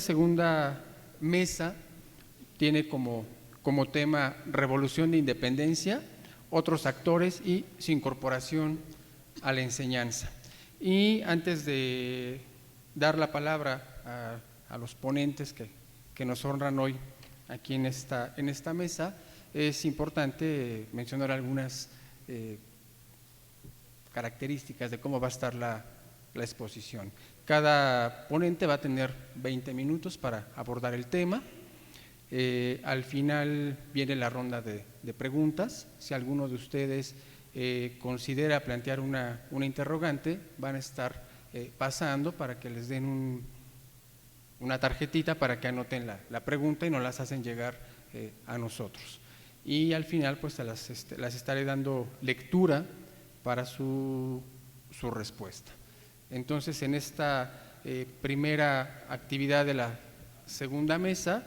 segunda mesa tiene como tema Revolución de Independencia, otros actores y su incorporación a la enseñanza. Y antes de dar la palabra a los ponentes que nos honran hoy aquí en esta mesa, es importante mencionar algunas características de cómo va a estar la exposición. Cada ponente va a tener 20 minutos para abordar el tema. Al final viene la ronda de preguntas. Si alguno de ustedes considera plantear una interrogante, van a estar pasando para que les den una tarjetita para que anoten la pregunta y nos las hacen llegar a nosotros. Y al final pues las estaré dando lectura para su respuesta. Entonces, en esta primera actividad de la segunda mesa,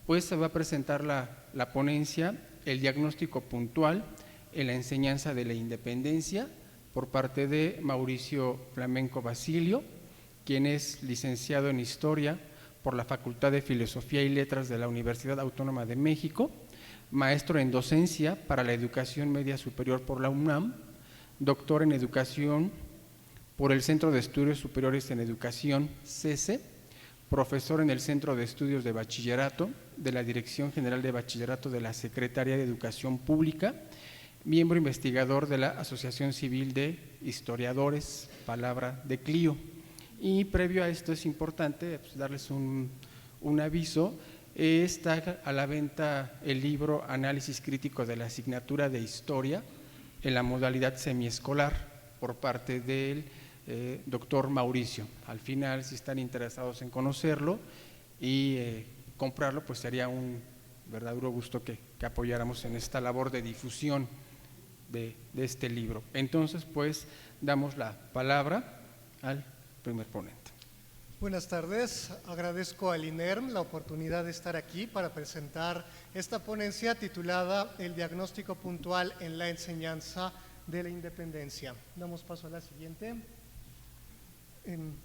pues se va a presentar la ponencia El diagnóstico puntual en la enseñanza de la independencia por parte de Mauricio Flamenco Basilio, quien es licenciado en Historia por la Facultad de Filosofía y Letras de la Universidad Autónoma de México, maestro en docencia para la educación media superior por la UNAM, doctor en educación por el Centro de Estudios Superiores en Educación, CESE, profesor en el Centro de Estudios de Bachillerato de la Dirección General de Bachillerato de la Secretaría de Educación Pública, miembro investigador de la Asociación Civil de Historiadores, Palabra de Clio. Y previo a esto es importante pues, darles un aviso. Está a la venta el libro Análisis Crítico de la Asignatura de Historia en la modalidad semiescolar por parte del doctor Mauricio. Al final, si están interesados en conocerlo y comprarlo, pues sería un verdadero gusto que apoyáramos en esta labor de difusión de este libro. Entonces, pues, damos la palabra al primer ponente. Buenas tardes, agradezco al INERM la oportunidad de estar aquí para presentar esta ponencia titulada El diagnóstico puntual en la enseñanza de la independencia. Damos paso a la siguiente.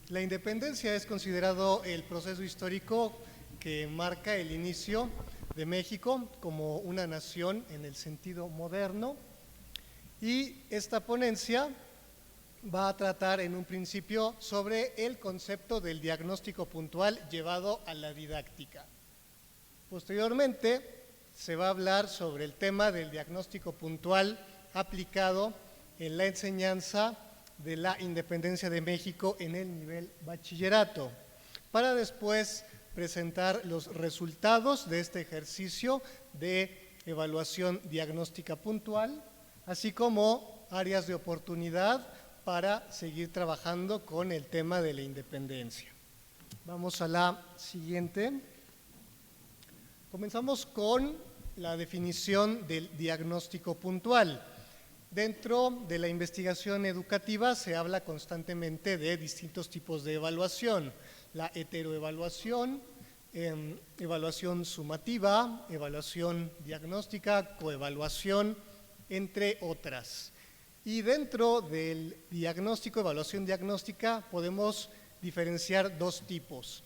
La independencia es considerado el proceso histórico que marca el inicio de México como una nación en el sentido moderno, y esta ponencia va a tratar en un principio sobre el concepto del diagnóstico puntual llevado a la didáctica. Posteriormente se va a hablar sobre el tema del diagnóstico puntual aplicado en la enseñanza de la independencia de México en el nivel bachillerato, para después presentar los resultados de este ejercicio de evaluación diagnóstica puntual, así como áreas de oportunidad para seguir trabajando con el tema de la independencia. Vamos a la siguiente. Comenzamos con la definición del diagnóstico puntual. Dentro de la investigación educativa se habla constantemente de distintos tipos de evaluación: la heteroevaluación, evaluación sumativa, evaluación diagnóstica, coevaluación, entre otras. Y dentro del diagnóstico, evaluación diagnóstica, podemos diferenciar dos tipos: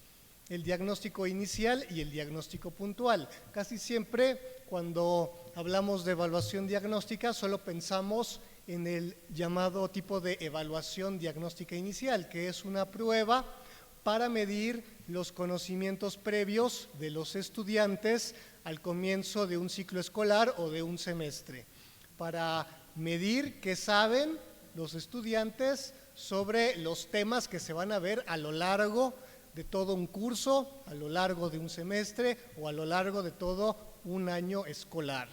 el diagnóstico inicial y el diagnóstico puntual. Casi siempre cuando hablamos de evaluación diagnóstica solo pensamos en el llamado tipo de evaluación diagnóstica inicial, que es una prueba para medir los conocimientos previos de los estudiantes al comienzo de un ciclo escolar o de un semestre, para medir qué saben los estudiantes sobre los temas que se van a ver a lo largo de todo un curso, a lo largo de un semestre o a lo largo de todo un año escolar.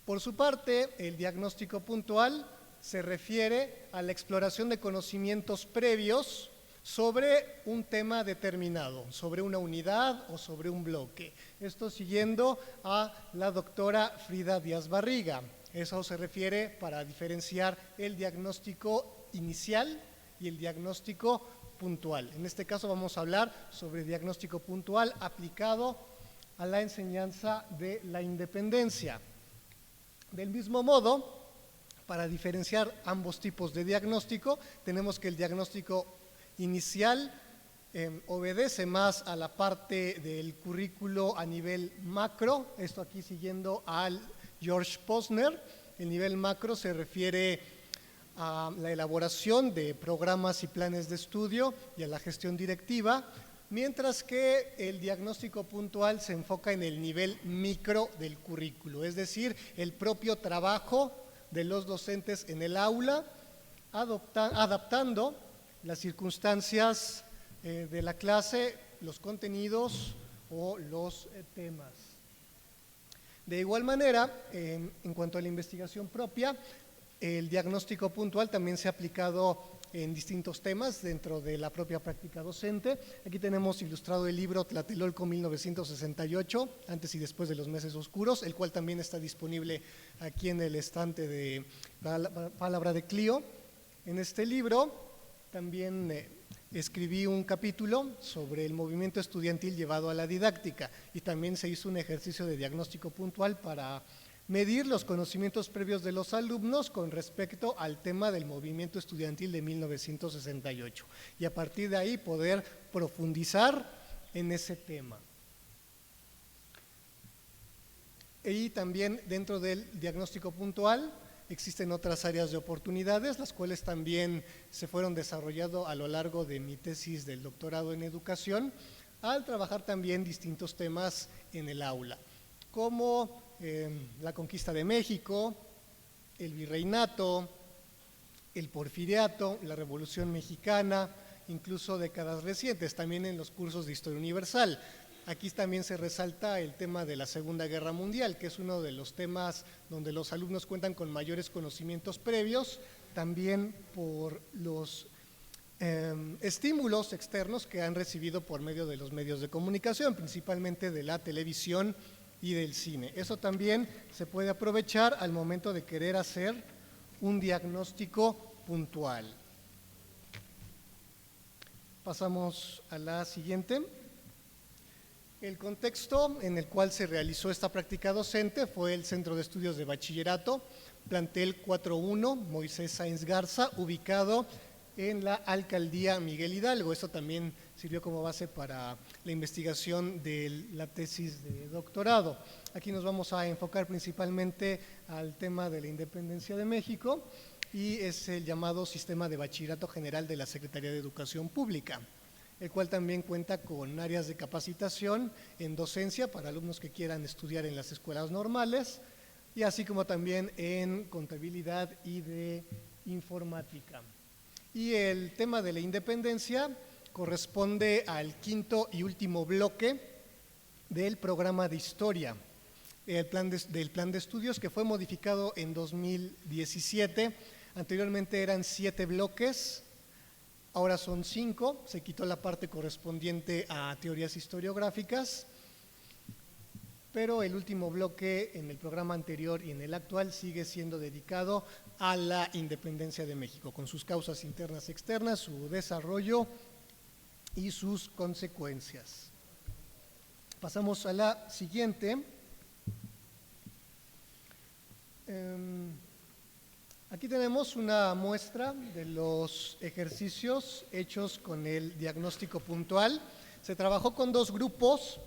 Por su parte, el diagnóstico puntual se refiere a la exploración de conocimientos previos sobre un tema determinado, sobre una unidad o sobre un bloque. Esto siguiendo a la doctora Frida Díaz Barriga. Eso se refiere para diferenciar el diagnóstico inicial y el diagnóstico puntual. En este caso vamos a hablar sobre diagnóstico puntual aplicado a la enseñanza de la independencia. Del mismo modo, para diferenciar ambos tipos de diagnóstico, tenemos que el diagnóstico inicial obedece más a la parte del currículo a nivel macro, esto aquí siguiendo al George Posner. El nivel macro se refiere a la elaboración de programas y planes de estudio y a la gestión directiva, mientras que el diagnóstico puntual se enfoca en el nivel micro del currículo, es decir, el propio trabajo de los docentes en el aula, adaptando las circunstancias de la clase, los contenidos o los temas. De igual manera, en cuanto a la investigación propia, el diagnóstico puntual también se ha aplicado en distintos temas dentro de la propia práctica docente. Aquí tenemos ilustrado el libro Tlatelolco 1968, antes y después de los meses oscuros, el cual también está disponible aquí en el estante de Palabra de Clio. En este libro también escribí un capítulo sobre el movimiento estudiantil llevado a la didáctica y también se hizo un ejercicio de diagnóstico puntual para medir los conocimientos previos de los alumnos con respecto al tema del movimiento estudiantil de 1968 y a partir de ahí poder profundizar en ese tema. Y también dentro del diagnóstico puntual existen otras áreas de oportunidades, las cuales también se fueron desarrollando a lo largo de mi tesis del doctorado en educación, al trabajar también distintos temas en el aula, como la conquista de México, el virreinato, el porfiriato, la Revolución Mexicana, incluso décadas recientes, también en los cursos de Historia Universal. Aquí también se resalta el tema de la Segunda Guerra Mundial, que es uno de los temas donde los alumnos cuentan con mayores conocimientos previos, también por los estímulos externos que han recibido por medio de los medios de comunicación, principalmente de la televisión y del cine. Eso también se puede aprovechar al momento de querer hacer un diagnóstico puntual. Pasamos a la siguiente. El contexto en el cual se realizó esta práctica docente fue el Centro de Estudios de Bachillerato, plantel 4.1, Moisés Sáenz Garza, ubicado en la Alcaldía Miguel Hidalgo. Esto también sirvió como base para la investigación de la tesis de doctorado. Aquí nos vamos a enfocar principalmente al tema de la independencia de México y es el llamado Sistema de Bachillerato General de la Secretaría de Educación Pública, el cual también cuenta con áreas de capacitación en docencia para alumnos que quieran estudiar en las escuelas normales y así como también en contabilidad y de informática. Y el tema de la independencia corresponde al quinto y último bloque del programa de historia, del plan de estudios que fue modificado en 2017. Anteriormente eran 7 bloques, ahora son 5, se quitó la parte correspondiente a teorías historiográficas, pero el último bloque en el programa anterior y en el actual sigue siendo dedicado a la independencia de México, con sus causas internas y externas, su desarrollo y sus consecuencias. Pasamos a la siguiente. Aquí tenemos una muestra de los ejercicios hechos con el diagnóstico puntual. Se trabajó con 2 grupos.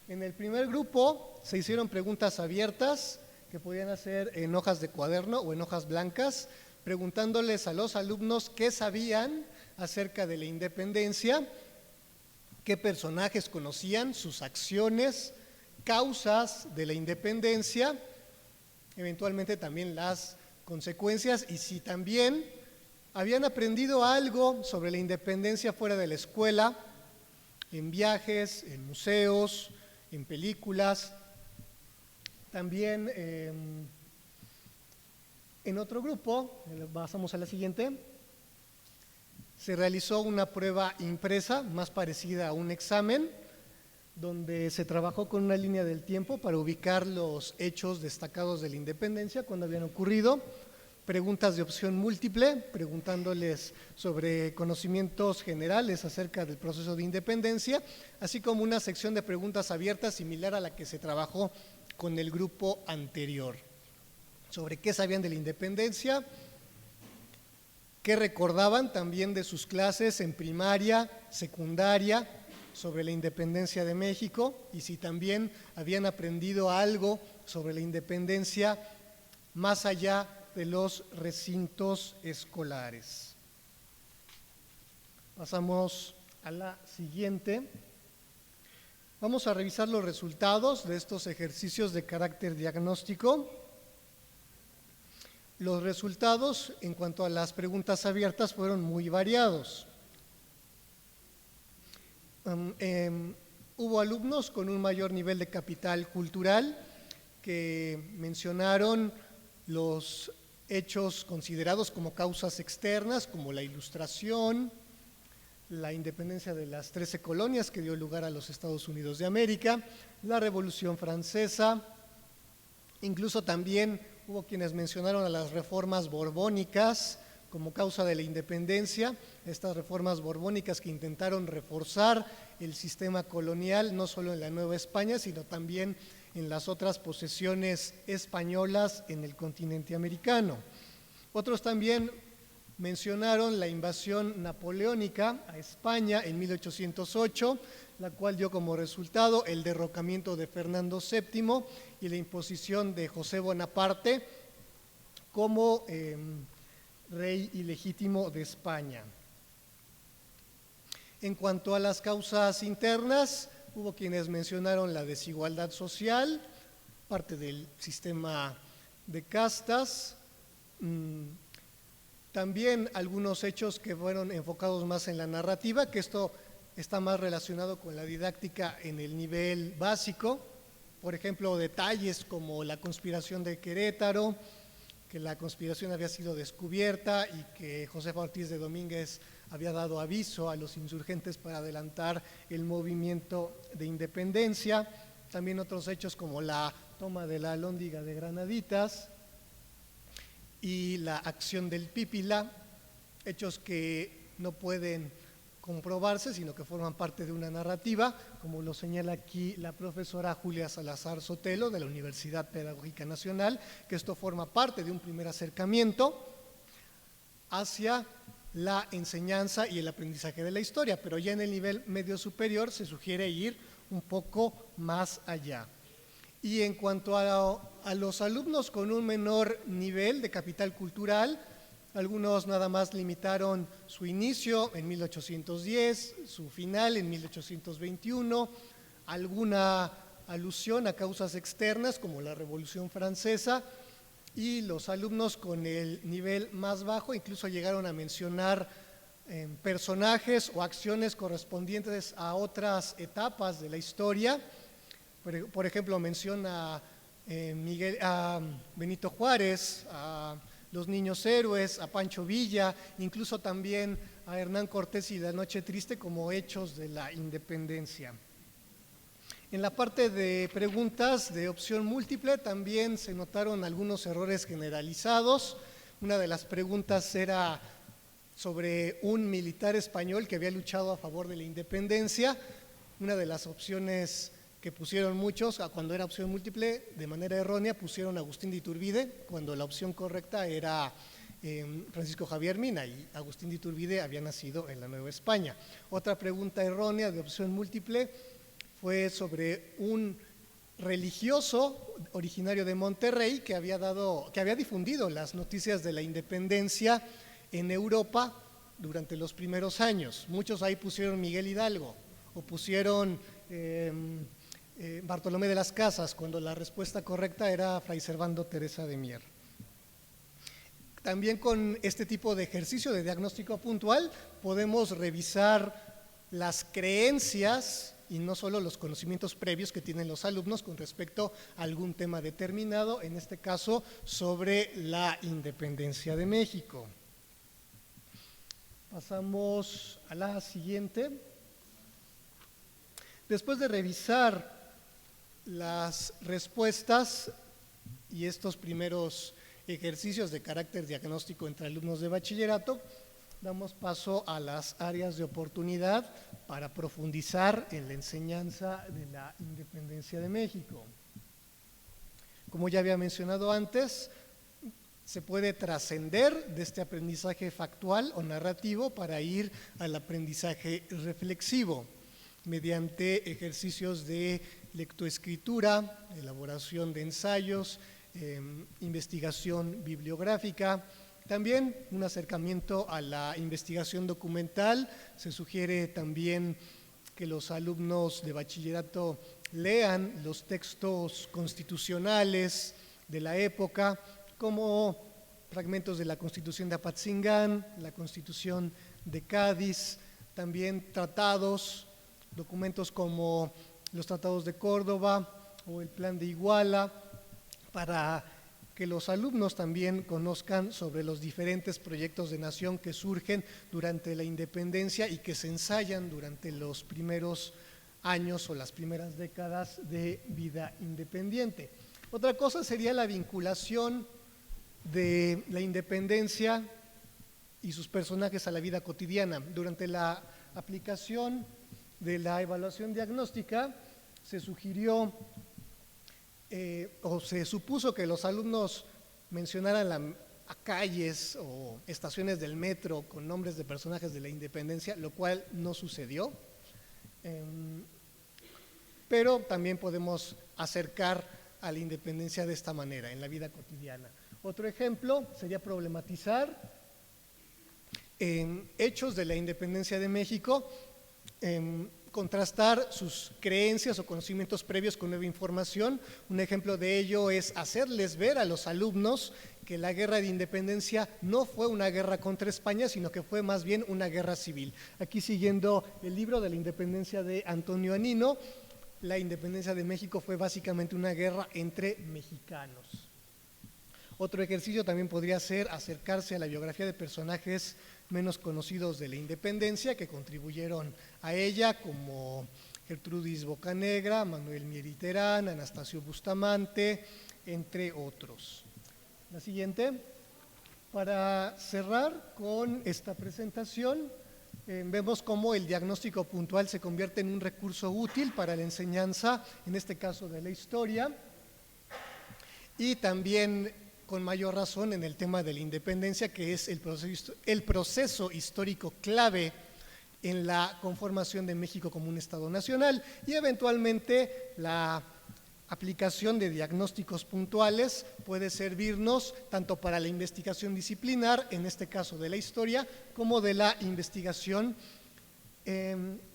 En el primer grupo se hicieron preguntas abiertas que podían hacer en hojas de cuaderno o en hojas blancas, preguntándoles a los alumnos qué sabían acerca de la independencia, qué personajes conocían, sus acciones, causas de la independencia, eventualmente también las consecuencias y si también habían aprendido algo sobre la independencia fuera de la escuela, en viajes, en museos, en películas. También en otro grupo, pasamos a la siguiente, se realizó una prueba impresa más parecida a un examen, donde se trabajó con una línea del tiempo para ubicar los hechos destacados de la independencia cuando habían ocurrido, preguntas de opción múltiple, preguntándoles sobre conocimientos generales acerca del proceso de independencia, así como una sección de preguntas abiertas similar a la que se trabajó con el grupo anterior, sobre qué sabían de la independencia, qué recordaban también de sus clases en primaria, secundaria, sobre la independencia de México, y si también habían aprendido algo sobre la independencia más allá de los recintos escolares. Pasamos a la siguiente. Vamos a revisar los resultados de estos ejercicios de carácter diagnóstico. Los resultados en cuanto a las preguntas abiertas fueron muy variados. Hubo alumnos con un mayor nivel de capital cultural que mencionaron los hechos considerados como causas externas, como la Ilustración, la independencia de las 13 colonias que dio lugar a los Estados Unidos de América, la Revolución Francesa, incluso también hubo quienes mencionaron a las reformas borbónicas como causa de la independencia, estas reformas borbónicas que intentaron reforzar el sistema colonial, no solo en la Nueva España, sino también en las otras posesiones españolas en el continente americano. Otros también mencionaron la invasión napoleónica a España en 1808, la cual dio como resultado el derrocamiento de Fernando VII y la imposición de José Bonaparte como rey ilegítimo de España. En cuanto a las causas internas, hubo quienes mencionaron la desigualdad social, parte del sistema de castas, también algunos hechos que fueron enfocados más en la narrativa, que esto está más relacionado con la didáctica en el nivel básico, por ejemplo, detalles como la conspiración de Querétaro, que la conspiración había sido descubierta y que Josefa Ortiz de Domínguez había dado aviso a los insurgentes para adelantar el movimiento de independencia. También otros hechos como la toma de la Alhóndiga de Granaditas y la acción del Pípila, hechos que no pueden comprobarse, sino que forman parte de una narrativa, como lo señala aquí la profesora Julia Salazar Sotelo de la Universidad Pedagógica Nacional, que esto forma parte de un primer acercamiento hacia la enseñanza y el aprendizaje de la historia, pero ya en el nivel medio superior se sugiere ir un poco más allá. Y en cuanto a los alumnos con un menor nivel de capital cultural, algunos nada más limitaron su inicio en 1810, su final en 1821, alguna alusión a causas externas como la Revolución Francesa, y los alumnos con el nivel más bajo incluso llegaron a mencionar personajes o acciones correspondientes a otras etapas de la historia. Por ejemplo, menciona a Benito Juárez, a los Niños Héroes, a Pancho Villa, incluso también a Hernán Cortés y la Noche Triste como hechos de la independencia. En la parte de preguntas de opción múltiple también se notaron algunos errores generalizados. Una de las preguntas era sobre un militar español que había luchado a favor de la independencia. Una de las opciones que pusieron muchos, cuando era opción múltiple, de manera errónea, pusieron Agustín de Iturbide, cuando la opción correcta era Francisco Javier Mina, y Agustín de Iturbide había nacido en la Nueva España. Otra pregunta errónea de opción múltiple fue sobre un religioso originario de Monterrey que había difundido las noticias de la independencia en Europa durante los primeros años. Muchos ahí pusieron Miguel Hidalgo o pusieron Bartolomé de las Casas, cuando la respuesta correcta era Fray Servando Teresa de Mier. También con este tipo de ejercicio de diagnóstico puntual podemos revisar las creencias y no solo los conocimientos previos que tienen los alumnos con respecto a algún tema determinado, en este caso sobre la independencia de México. Pasamos a la siguiente. Después de revisar las respuestas y estos primeros ejercicios de carácter diagnóstico entre alumnos de bachillerato, damos paso a las áreas de oportunidad para profundizar en la enseñanza de la independencia de México. Como ya había mencionado antes, Se puede trascender de este aprendizaje factual o narrativo para ir al aprendizaje reflexivo mediante ejercicios de lectoescritura, elaboración de ensayos, investigación bibliográfica. También un acercamiento a la investigación documental. Se sugiere también que los alumnos de bachillerato lean los textos constitucionales de la época, como fragmentos de la Constitución de Apatzingán, la Constitución de Cádiz, también tratados, documentos como los tratados de Córdoba o el Plan de Iguala, para que los alumnos también conozcan sobre los diferentes proyectos de nación que surgen durante la independencia y que se ensayan durante los primeros años o las primeras décadas de vida independiente. Otra cosa sería la vinculación de la independencia y sus personajes a la vida cotidiana. Durante la aplicación de la evaluación diagnóstica se sugirió o se supuso que los alumnos mencionaran a calles o estaciones del metro con nombres de personajes de la independencia, lo cual no sucedió. Pero también podemos acercar a la independencia de esta manera, en la vida cotidiana. Otro ejemplo sería problematizar hechos de la independencia de México, contrastar sus creencias o conocimientos previos con nueva información. Un ejemplo de ello es hacerles ver a los alumnos que la guerra de independencia no fue una guerra contra España, sino que fue más bien una guerra civil. Aquí, siguiendo el libro de la independencia de Antonio Anino, la independencia de México fue básicamente una guerra entre mexicanos. Otro ejercicio también podría ser acercarse a la biografía de personajes menos conocidos de la independencia que contribuyeron a ella, como Gertrudis Bocanegra, Manuel Mieriterán, Anastasio Bustamante, entre otros. La siguiente. Para cerrar con esta presentación, vemos cómo el diagnóstico puntual se convierte en un recurso útil para la enseñanza, en este caso de la historia, y también con mayor razón en el tema de la independencia, que es el proceso histórico clave en la conformación de México como un Estado nacional, y eventualmente la aplicación de diagnósticos puntuales puede servirnos tanto para la investigación disciplinar, en este caso de la historia, como de la investigación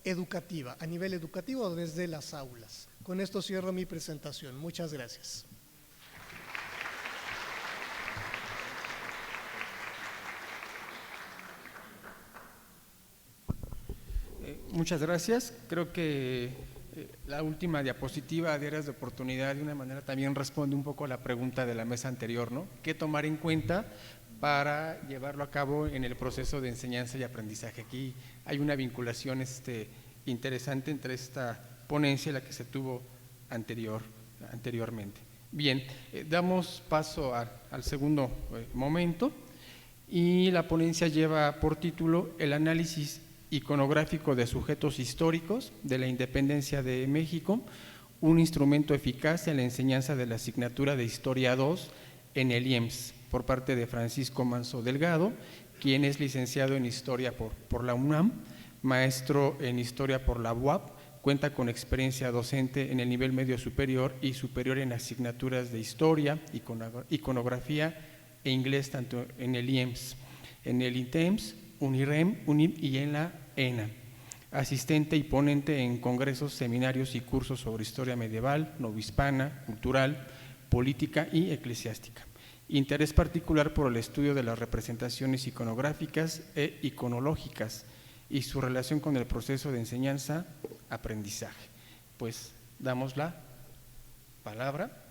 educativa, a nivel educativo desde las aulas. Con esto cierro mi presentación. Muchas gracias. Muchas gracias. Creo que la última diapositiva de áreas de oportunidad de una manera también responde un poco a la pregunta de la mesa anterior, ¿no? ¿Qué tomar en cuenta para llevarlo a cabo en el proceso de enseñanza y aprendizaje? Aquí hay una vinculación interesante entre esta ponencia y la que se tuvo anteriormente. Bien, damos paso al segundo momento, y la ponencia lleva por título el análisis iconográfico de sujetos históricos de la independencia de México, un instrumento eficaz en la enseñanza de la asignatura de Historia 2 en el IEMS, por parte de Francisco Manso Delgado, quien es licenciado en Historia por la UNAM, maestro en Historia por la UAP, cuenta con experiencia docente en el nivel medio superior y superior en asignaturas de Historia, Iconografía e Inglés, tanto en el IEMS, en el INTEMS, UNIREM, UNIM y en la ENA. Asistente y ponente en congresos, seminarios y cursos sobre historia medieval, novohispana, cultural, política y eclesiástica. Interés particular por el estudio de las representaciones iconográficas e iconológicas y su relación con el proceso de enseñanza-aprendizaje. Pues damos la palabra.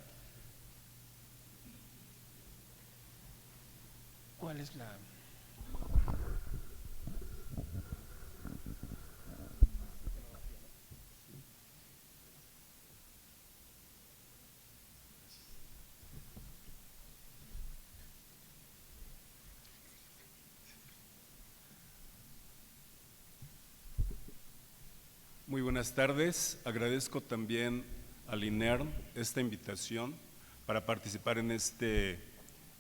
¿Cuál es la...? Muy buenas tardes. Agradezco también al INERM esta invitación para participar en este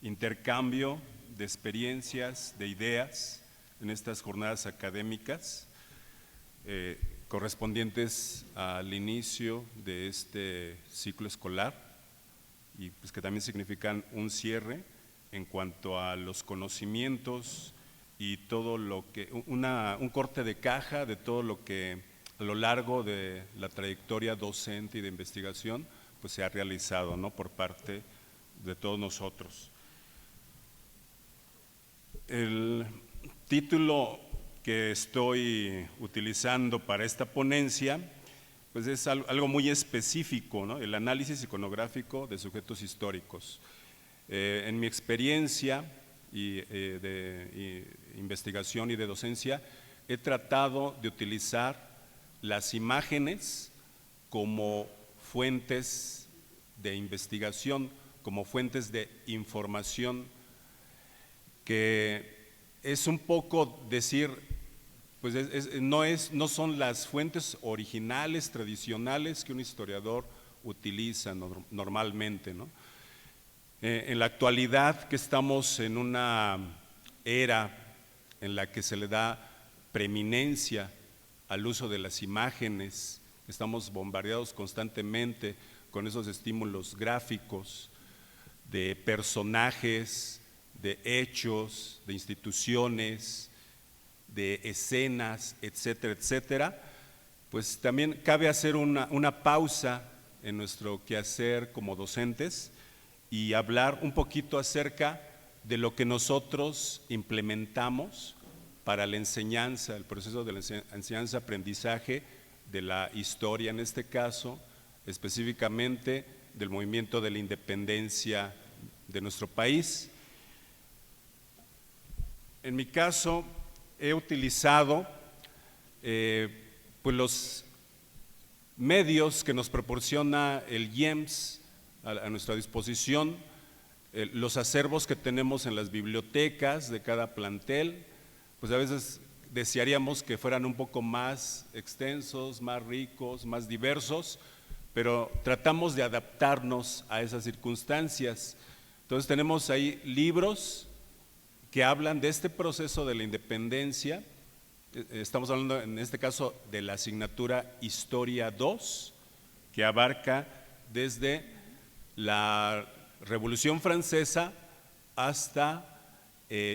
intercambio de experiencias, de ideas en estas jornadas académicas correspondientes al inicio de este ciclo escolar y pues que también significan un cierre en cuanto a los conocimientos y todo lo que, un corte de caja de todo lo que a lo largo de la trayectoria docente y de investigación pues se ha realizado, ¿no?, por parte de todos nosotros. El título que estoy utilizando para esta ponencia pues es algo muy específico, ¿no?, el análisis iconográfico de sujetos históricos. En mi experiencia de investigación y de docencia he tratado de utilizar las imágenes como fuentes de investigación, como fuentes de información, que es un poco decir, pues no son las fuentes originales, tradicionales que un historiador utiliza normalmente, ¿no? En la actualidad, que estamos en una era en la que se le da preeminencia al uso de las imágenes, estamos bombardeados constantemente con esos estímulos gráficos de personajes, de hechos, de instituciones, de escenas, etcétera, etcétera, pues también cabe hacer una pausa en nuestro quehacer como docentes y hablar un poquito acerca de lo que nosotros implementamos para la enseñanza, el proceso de la enseñanza-aprendizaje de la historia, en este caso, específicamente del movimiento de la independencia de nuestro país. En mi caso, he utilizado pues los medios que nos proporciona el IEMS a nuestra disposición, los acervos que tenemos en las bibliotecas de cada plantel, pues a veces desearíamos que fueran un poco más extensos, más ricos, más diversos, pero tratamos de adaptarnos a esas circunstancias. Entonces tenemos ahí libros que hablan de este proceso de la independencia. Estamos hablando en este caso de la asignatura Historia 2, que abarca desde la Revolución Francesa hasta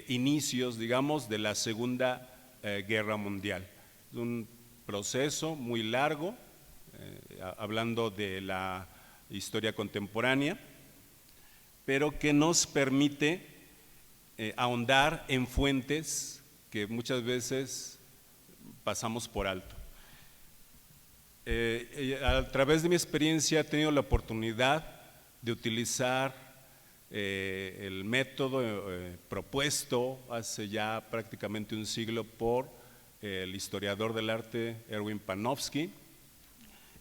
inicios, digamos, de la Segunda Guerra Mundial. Es un proceso muy largo, hablando de la historia contemporánea, pero que nos permite ahondar en fuentes que muchas veces pasamos por alto. A través de mi experiencia he tenido la oportunidad de utilizar el método propuesto hace ya prácticamente un siglo por el historiador del arte Erwin Panofsky,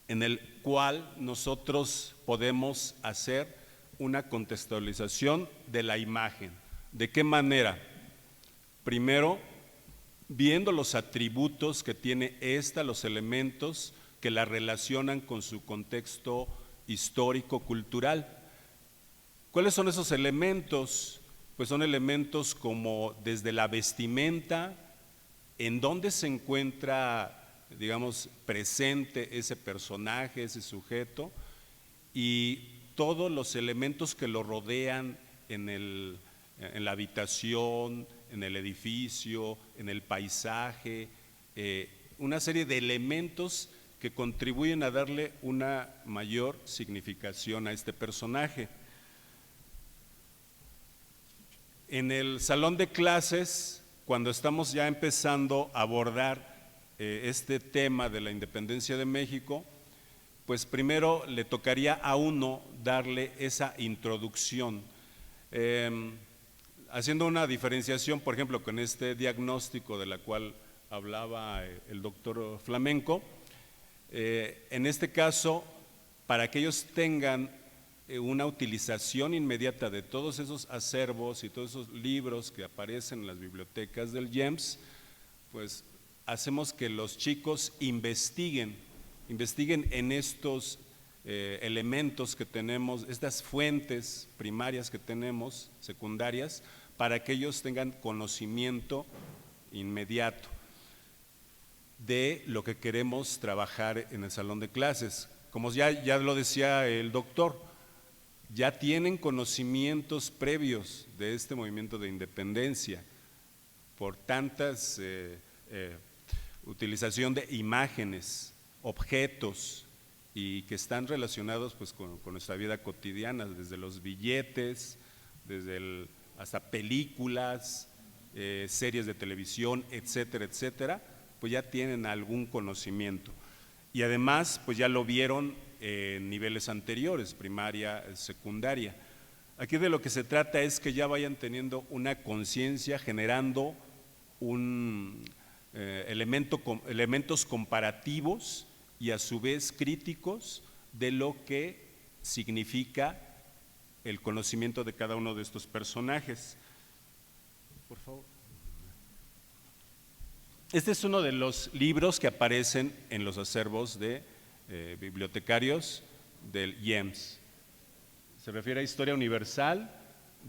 en el cual nosotros podemos hacer una contextualización de la imagen. ¿De qué manera? Primero, viendo los atributos que tiene los elementos que la relacionan con su contexto histórico-cultural. ¿Cuáles son esos elementos? Pues son elementos como desde la vestimenta, en dónde se encuentra, digamos, presente ese personaje, ese sujeto, y todos los elementos que lo rodean en la habitación, en el edificio, en el paisaje, una serie de elementos que contribuyen a darle una mayor significación a este personaje. En el salón de clases, cuando estamos ya empezando a abordar este tema de la independencia de México, pues primero le tocaría a uno darle esa introducción, haciendo una diferenciación, por ejemplo, con este diagnóstico de la cual hablaba el doctor Flamenco. En este caso, para que ellos tengan una utilización inmediata de todos esos acervos y todos esos libros que aparecen en las bibliotecas del IEMS, pues hacemos que los chicos investiguen en estos elementos que tenemos, estas fuentes primarias que tenemos, secundarias, para que ellos tengan conocimiento inmediato de lo que queremos trabajar en el salón de clases. Como ya lo decía el doctor, ya tienen conocimientos previos de este movimiento de independencia por tantas utilización de imágenes, objetos, y que están relacionados pues con nuestra vida cotidiana, desde los billetes, hasta películas, series de televisión, etcétera, etcétera, pues ya tienen algún conocimiento. Y además pues ya lo vieron en niveles anteriores, primaria, secundaria. Aquí de lo que se trata es que ya vayan teniendo una conciencia, generando elementos comparativos y a su vez críticos de lo que significa el conocimiento de cada uno de estos personajes. Por favor. Este es uno de los libros que aparecen en los acervos de bibliotecarios del IEMS. Se refiere a Historia Universal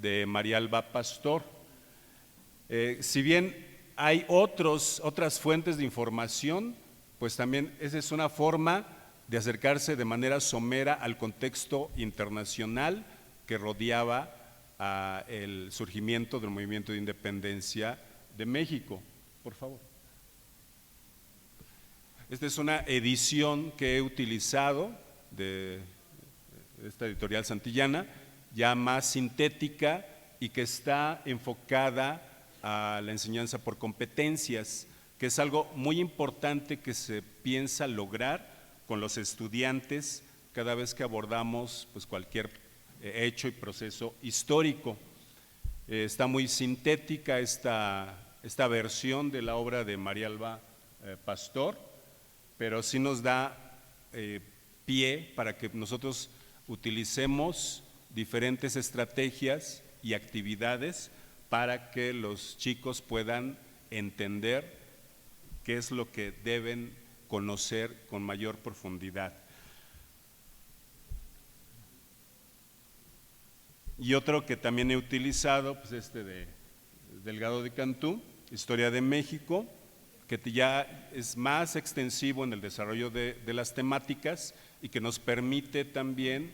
de María Alba Pastor. Si bien hay otras fuentes de información, pues también esa es una forma de acercarse de manera somera al contexto internacional que rodeaba el surgimiento del movimiento de independencia de México. Por favor. Esta es una edición que he utilizado de esta editorial santillana, ya más sintética y que está enfocada a la enseñanza por competencias, que es algo muy importante que se piensa lograr con los estudiantes cada vez que abordamos pues, cualquier hecho y proceso histórico. Está muy sintética esta versión de la obra de María Alba Pastor, pero sí nos da pie para que nosotros utilicemos diferentes estrategias y actividades para que los chicos puedan entender qué es lo que deben conocer con mayor profundidad. Y otro que también he utilizado, pues de Delgado de Cantú, Historia de México, que ya es más extensivo en el desarrollo de las temáticas y que nos permite también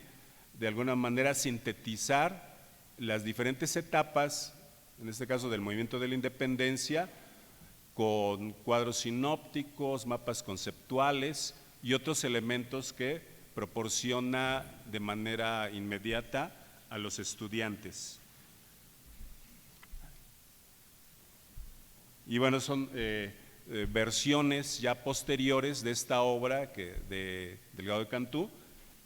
de alguna manera sintetizar las diferentes etapas, en este caso del movimiento de la independencia, con cuadros sinópticos, mapas conceptuales y otros elementos que proporciona de manera inmediata a los estudiantes. Y bueno, son versiones ya posteriores de esta obra de Delgado de Cantú,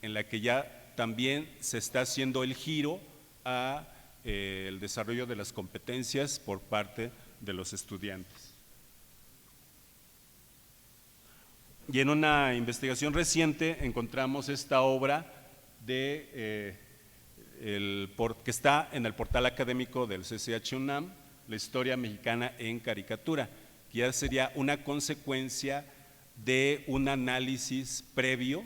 en la que ya también se está haciendo el giro a el desarrollo de las competencias por parte de los estudiantes. Y en una investigación reciente encontramos esta obra que está en el portal académico del CCH UNAM, La Historia Mexicana en Caricatura, que ya sería una consecuencia de un análisis previo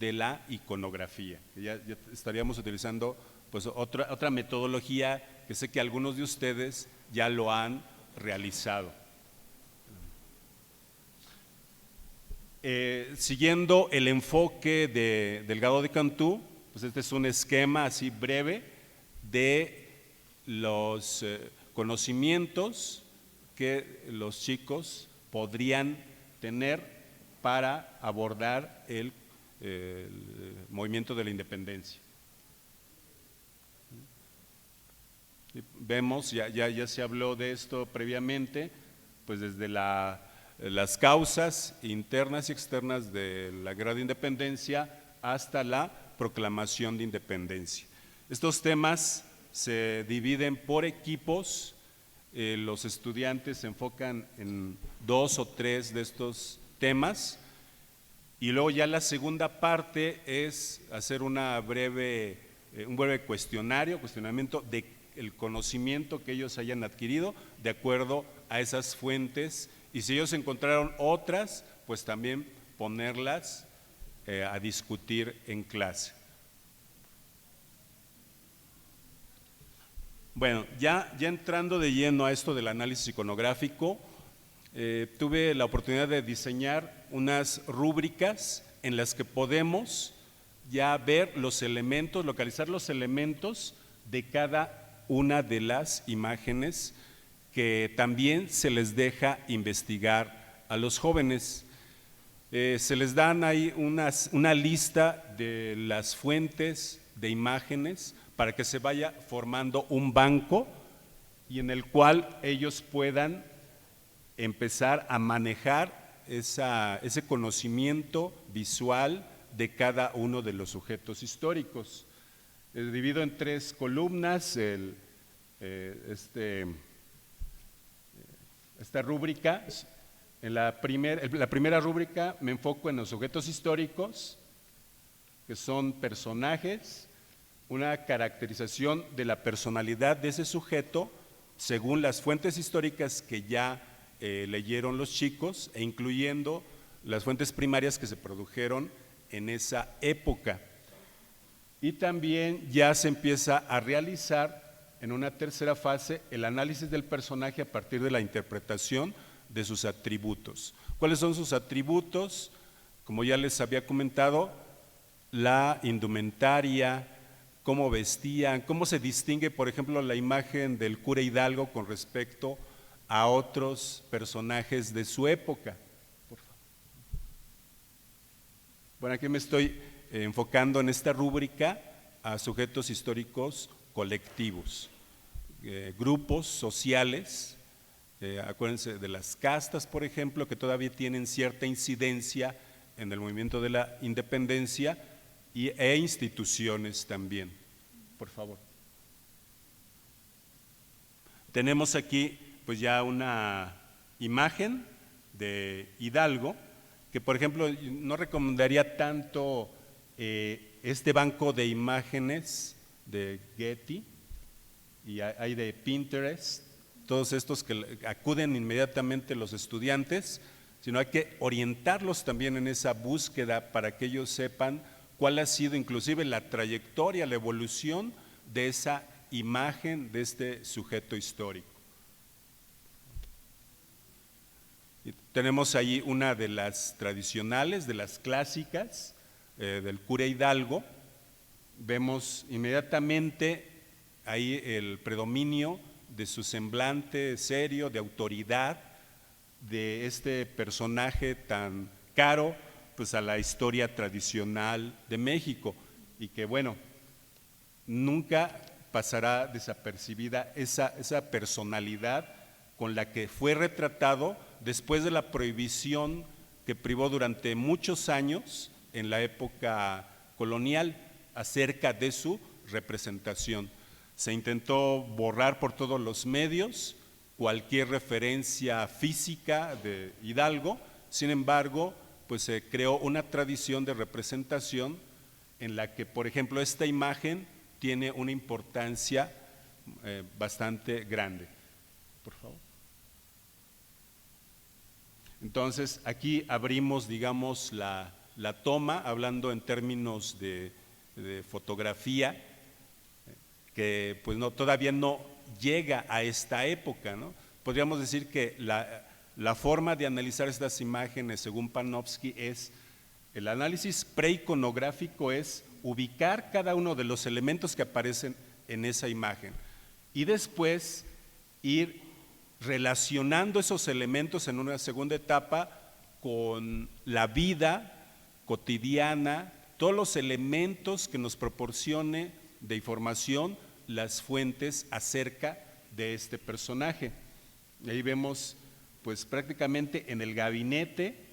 de la iconografía. Ya estaríamos utilizando pues, otra metodología que sé que algunos de ustedes ya lo han realizado. Siguiendo el enfoque de Delgado de Cantú, pues este es un esquema así breve de los conocimientos que los chicos podrían tener para abordar el movimiento de la independencia. Vemos, ya se habló de esto previamente, pues desde las causas internas y externas de la guerra de independencia hasta la proclamación de independencia. Estos temas se dividen por equipos, los estudiantes se enfocan en 2 o 3 de estos temas y luego ya la segunda parte es hacer un breve cuestionamiento del conocimiento que ellos hayan adquirido de acuerdo a esas fuentes, y si ellos encontraron otras, pues también ponerlas a discutir en clase. Bueno, ya entrando de lleno a esto del análisis iconográfico, tuve la oportunidad de diseñar unas rúbricas en las que podemos ya ver los elementos, localizar los elementos de cada una de las imágenes que también se les deja investigar a los jóvenes. Se les dan ahí una lista de las fuentes de imágenes para que se vaya formando un banco y en el cual ellos puedan empezar a manejar ese conocimiento visual de cada uno de los sujetos históricos. Divido en 3 columnas esta rúbrica. En la primera rúbrica me enfoco en los sujetos históricos, que son personajes, una caracterización de la personalidad de ese sujeto según las fuentes históricas que ya leyeron los chicos e incluyendo las fuentes primarias que se produjeron en esa época. Y también ya se empieza a realizar en una tercera fase el análisis del personaje a partir de la interpretación de sus atributos. ¿Cuáles son sus atributos? Como ya les había comentado, la indumentaria, cómo vestían, cómo se distingue, por ejemplo, la imagen del cura Hidalgo con respecto a otros personajes de su época. Por favor. Bueno, aquí me estoy enfocando en esta rúbrica a sujetos históricos colectivos, grupos sociales. Acuérdense de las castas, por ejemplo, que todavía tienen cierta incidencia en el movimiento de la independencia e instituciones también. Por favor. Tenemos aquí pues ya una imagen de Hidalgo, que por ejemplo no recomendaría tanto este banco de imágenes de Getty y hay de Pinterest, todos estos que acuden inmediatamente los estudiantes, sino hay que orientarlos también en esa búsqueda para que ellos sepan cuál ha sido inclusive la trayectoria, la evolución de esa imagen de este sujeto histórico. Y tenemos ahí una de las tradicionales, de las clásicas, del cura Hidalgo. Vemos inmediatamente ahí el predominio de su semblante serio, de autoridad, de este personaje tan caro pues a la historia tradicional de México y que bueno, nunca pasará desapercibida esa personalidad con la que fue retratado después de la prohibición que privó durante muchos años en la época colonial acerca de su representación. Se intentó borrar por todos los medios cualquier referencia física de Hidalgo, sin embargo, pues se creó una tradición de representación en la que, por ejemplo, esta imagen tiene una importancia bastante grande. Por favor. Entonces, aquí abrimos, digamos, la toma, hablando en términos de fotografía, que pues todavía no llega a esta época, ¿no? Podríamos decir que la forma de analizar estas imágenes, según Panofsky, es el análisis preiconográfico, es ubicar cada uno de los elementos que aparecen en esa imagen y después ir relacionando esos elementos en una segunda etapa con la vida cotidiana, todos los elementos que nos proporcione de información las fuentes acerca de este personaje. Y ahí vemos pues prácticamente en el gabinete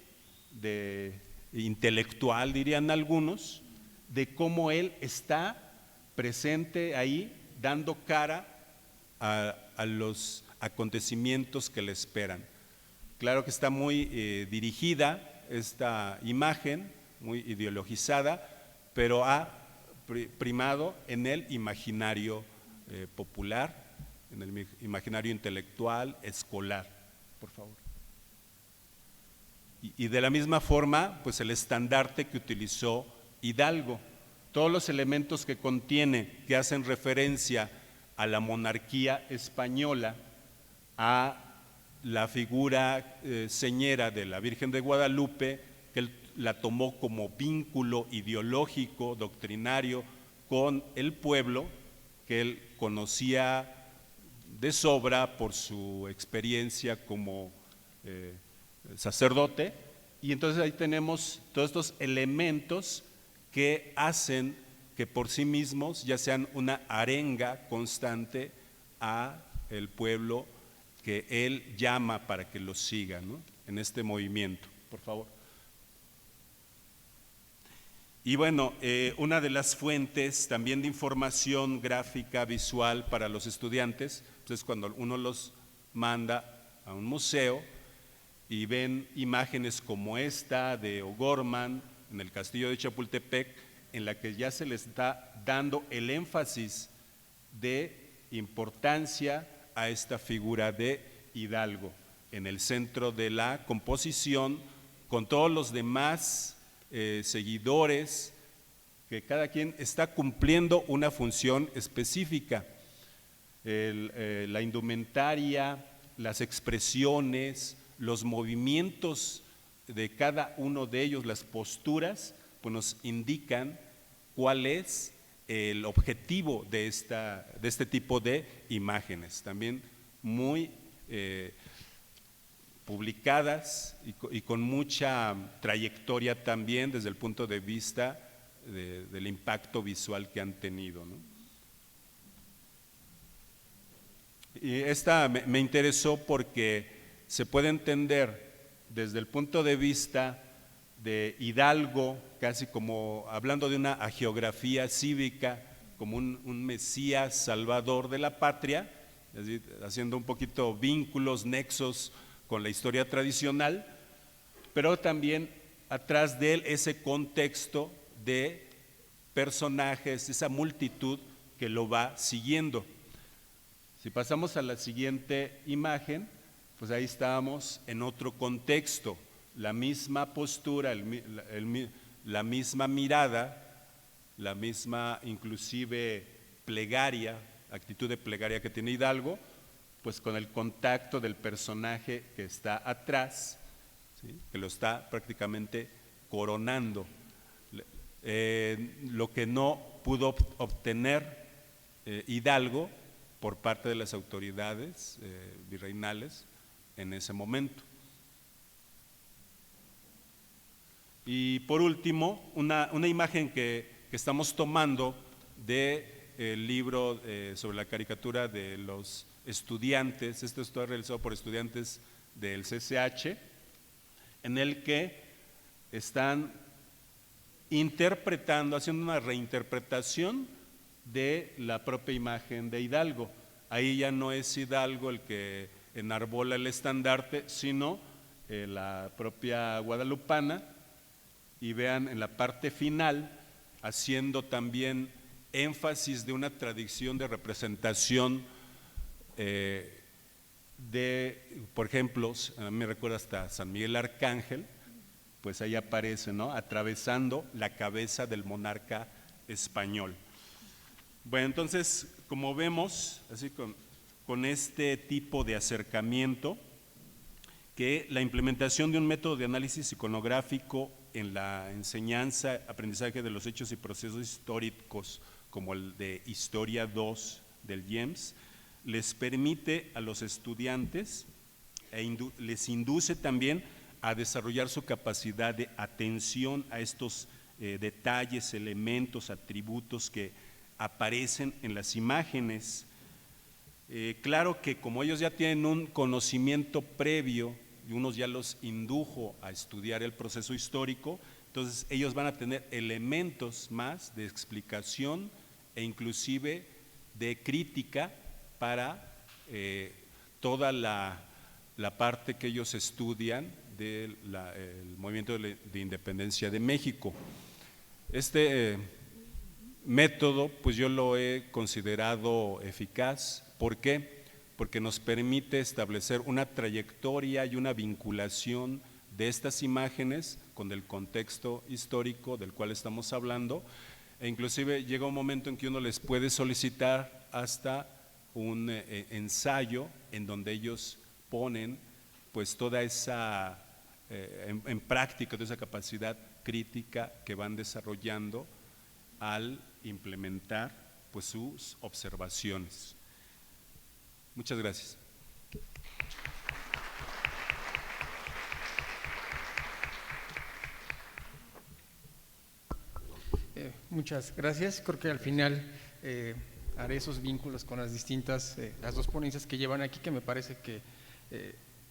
intelectual, dirían algunos, de cómo él está presente ahí dando cara a los acontecimientos que le esperan. Claro que está muy dirigida esta imagen, muy ideologizada, pero ha primado en el imaginario popular, en el imaginario intelectual, escolar. Por favor. Y de la misma forma, pues el estandarte que utilizó Hidalgo. Todos los elementos que contiene, que hacen referencia a la monarquía española, a la figura señera de la Virgen de Guadalupe, que él la tomó como vínculo ideológico, doctrinario, con el pueblo, que él conocía de sobra por su experiencia como sacerdote, y entonces ahí tenemos todos estos elementos que hacen que por sí mismos ya sean una arenga constante a el pueblo que él llama para que lo siga, ¿no?, en este movimiento. Por favor. Y bueno, una de las fuentes también de información gráfica, visual para los estudiantes, pues es cuando uno los manda a un museo y ven imágenes como esta de O'Gorman en el castillo de Chapultepec, en la que ya se les está dando el énfasis de importancia a esta figura de Hidalgo en el centro de la composición, con todos los demás seguidores, que cada quien está cumpliendo una función específica. La indumentaria, las expresiones, los movimientos de cada uno de ellos, las posturas, pues nos indican cuál es el objetivo de este tipo de imágenes, también muy publicadas y con mucha trayectoria también desde el punto de vista del impacto visual que han tenido, ¿no? Y esta me interesó porque se puede entender desde el punto de vista de Hidalgo, casi como hablando de una hagiografía cívica, como un Mesías salvador de la patria, es decir, haciendo un poquito vínculos, nexos con la historia tradicional, pero también atrás de él ese contexto de personajes, esa multitud que lo va siguiendo. Si pasamos a la siguiente imagen, pues ahí estamos en otro contexto, la misma postura, la misma mirada, la misma inclusive plegaria, actitud de plegaria que tiene Hidalgo, pues con el contacto del personaje que está atrás, ¿sí?, que lo está prácticamente coronando. Lo que no pudo obtener Hidalgo por parte de las autoridades virreinales en ese momento. Y por último, una imagen que estamos tomando del libro sobre la caricatura de los estudiantes, esto está realizado por estudiantes del CCH, en el que están interpretando, haciendo una reinterpretación de la propia imagen de Hidalgo. Ahí ya no es Hidalgo el que enarbola el estandarte, sino la propia guadalupana, y vean en la parte final, haciendo también énfasis de una tradición de representación por ejemplo, a mí me recuerda hasta San Miguel Arcángel, pues ahí aparece, ¿no?, atravesando la cabeza del monarca español. Bueno, entonces, como vemos, así con este tipo de acercamiento, que la implementación de un método de análisis iconográfico en la enseñanza, aprendizaje de los hechos y procesos históricos, como el de Historia 2 del IEMS, les permite a los estudiantes, les induce también a desarrollar su capacidad de atención a estos detalles, elementos, atributos que aparecen en las imágenes. Claro que como ellos ya tienen un conocimiento previo y unos ya los indujo a estudiar el proceso histórico, entonces ellos van a tener elementos más de explicación e inclusive de crítica para toda la parte que ellos estudian del movimiento de independencia de México. Este método, pues yo lo he considerado eficaz. ¿Por qué? Porque nos permite establecer una trayectoria y una vinculación de estas imágenes con el contexto histórico del cual estamos hablando, e inclusive llega un momento en que uno les puede solicitar hasta un ensayo en donde ellos ponen pues toda esa en práctica, toda esa capacidad crítica que van desarrollando al implementar pues sus observaciones. Muchas gracias. Muchas gracias. Creo que al final haré esos vínculos con las distintas, las dos ponencias que llevan aquí, que me parece que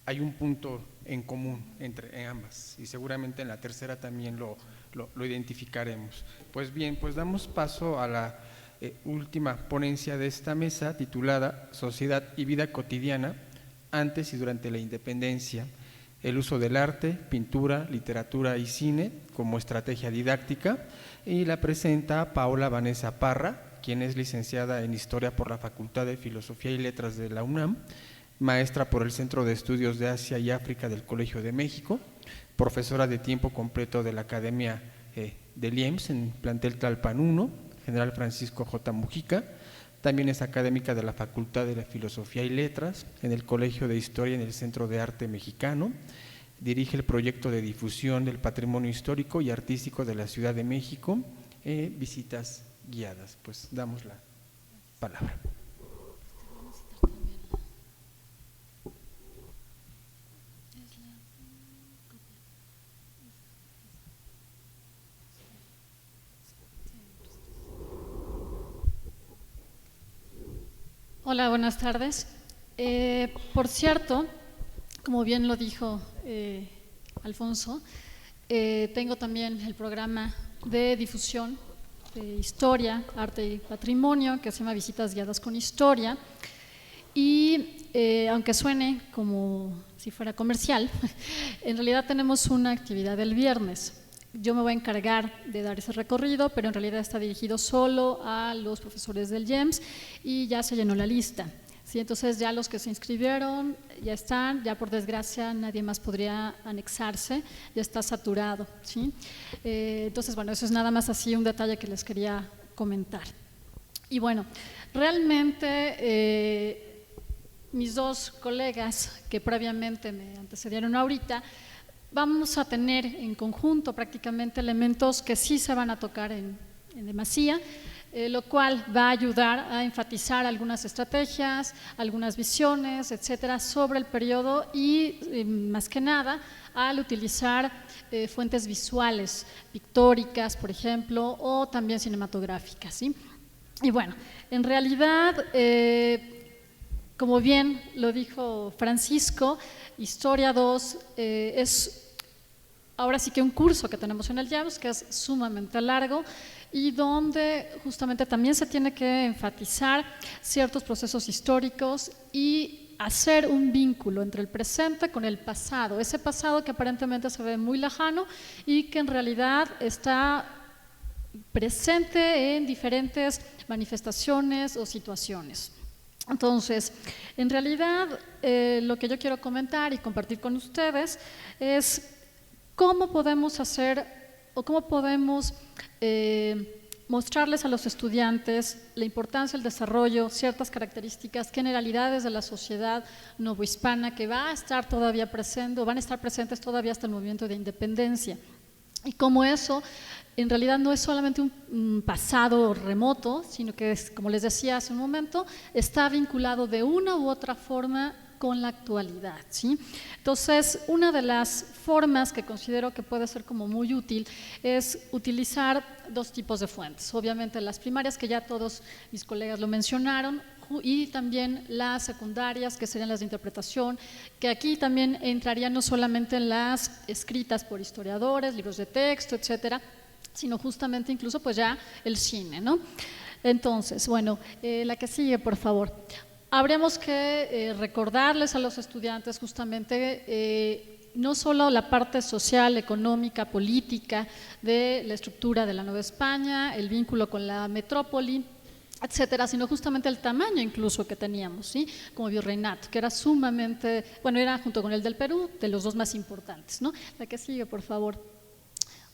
hay un punto en común entre ambas, y seguramente en la tercera también lo identificaremos. Pues bien, pues damos paso a la última ponencia de esta mesa, titulada Sociedad y vida cotidiana antes y durante la independencia, el uso del arte, pintura, literatura y cine como estrategia didáctica, y la presenta Paola Vanessa Parra, quien es licenciada en Historia por la Facultad de Filosofía y Letras de la UNAM, maestra por el Centro de Estudios de Asia y África del Colegio de México, profesora de tiempo completo de la Academia del IEMS en plantel Tlalpan 1, General Francisco J. Mujica. También es académica de la Facultad de la Filosofía y Letras en el Colegio de Historia en el Centro de Arte Mexicano. Dirige el proyecto de difusión del patrimonio histórico y artístico de la Ciudad de México, Visitas Guiadas. Pues damos la palabra. Hola, buenas tardes. Por cierto, como bien lo dijo Alfonso, tengo también el programa de difusión de historia, arte y patrimonio, que se llama Visitas Guiadas con Historia, y aunque suene como si fuera comercial, en realidad tenemos una actividad el viernes. Yo me voy a encargar de dar ese recorrido, pero en realidad está dirigido solo a los profesores del IEMS y ya se llenó la lista. Sí, entonces ya los que se inscribieron ya están, ya por desgracia nadie más podría anexarse, ya está saturado. ¿Sí? Entonces, bueno, eso es nada más así un detalle que les quería comentar. Y bueno, realmente mis dos colegas que previamente me antecedieron ahorita, vamos a tener en conjunto prácticamente elementos que sí se van a tocar en demasía, lo cual va a ayudar a enfatizar algunas estrategias, algunas visiones, etcétera, sobre el periodo y más que nada al utilizar fuentes visuales, pictóricas, por ejemplo, o también cinematográficas. ¿Sí? Y bueno, en realidad, como bien lo dijo Francisco, Historia 2 es ahora sí que un curso que tenemos en el IEMS, que es sumamente largo y donde justamente también se tiene que enfatizar ciertos procesos históricos y hacer un vínculo entre el presente con el pasado, ese pasado que aparentemente se ve muy lejano y que en realidad está presente en diferentes manifestaciones o situaciones. Entonces, en realidad, lo que yo quiero comentar y compartir con ustedes es cómo podemos hacer o cómo podemos mostrarles a los estudiantes la importancia del desarrollo, ciertas características, generalidades de la sociedad novohispana que va a estar todavía presente o van a estar presentes todavía hasta el movimiento de independencia. Y como eso en realidad no es solamente un pasado remoto, sino que, como les decía hace un momento, está vinculado de una u otra forma con la actualidad. ¿Sí? Entonces, una de las formas que considero que puede ser como muy útil es utilizar dos tipos de fuentes. Obviamente las primarias, que ya todos mis colegas lo mencionaron, y también las secundarias, que serían las de interpretación, que aquí también entrarían no solamente en las escritas por historiadores, libros de texto, etcétera, sino justamente incluso pues ya el cine, ¿no? Entonces, bueno, la que sigue, por favor. Habremos que recordarles a los estudiantes justamente no solo la parte social, económica, política de la estructura de la Nueva España, el vínculo con la metrópoli, etcétera, sino justamente el tamaño incluso que teníamos, ¿sí? Como virreinato, que era sumamente, bueno, era junto con el del Perú, de los dos más importantes, ¿no? La que sigue, por favor.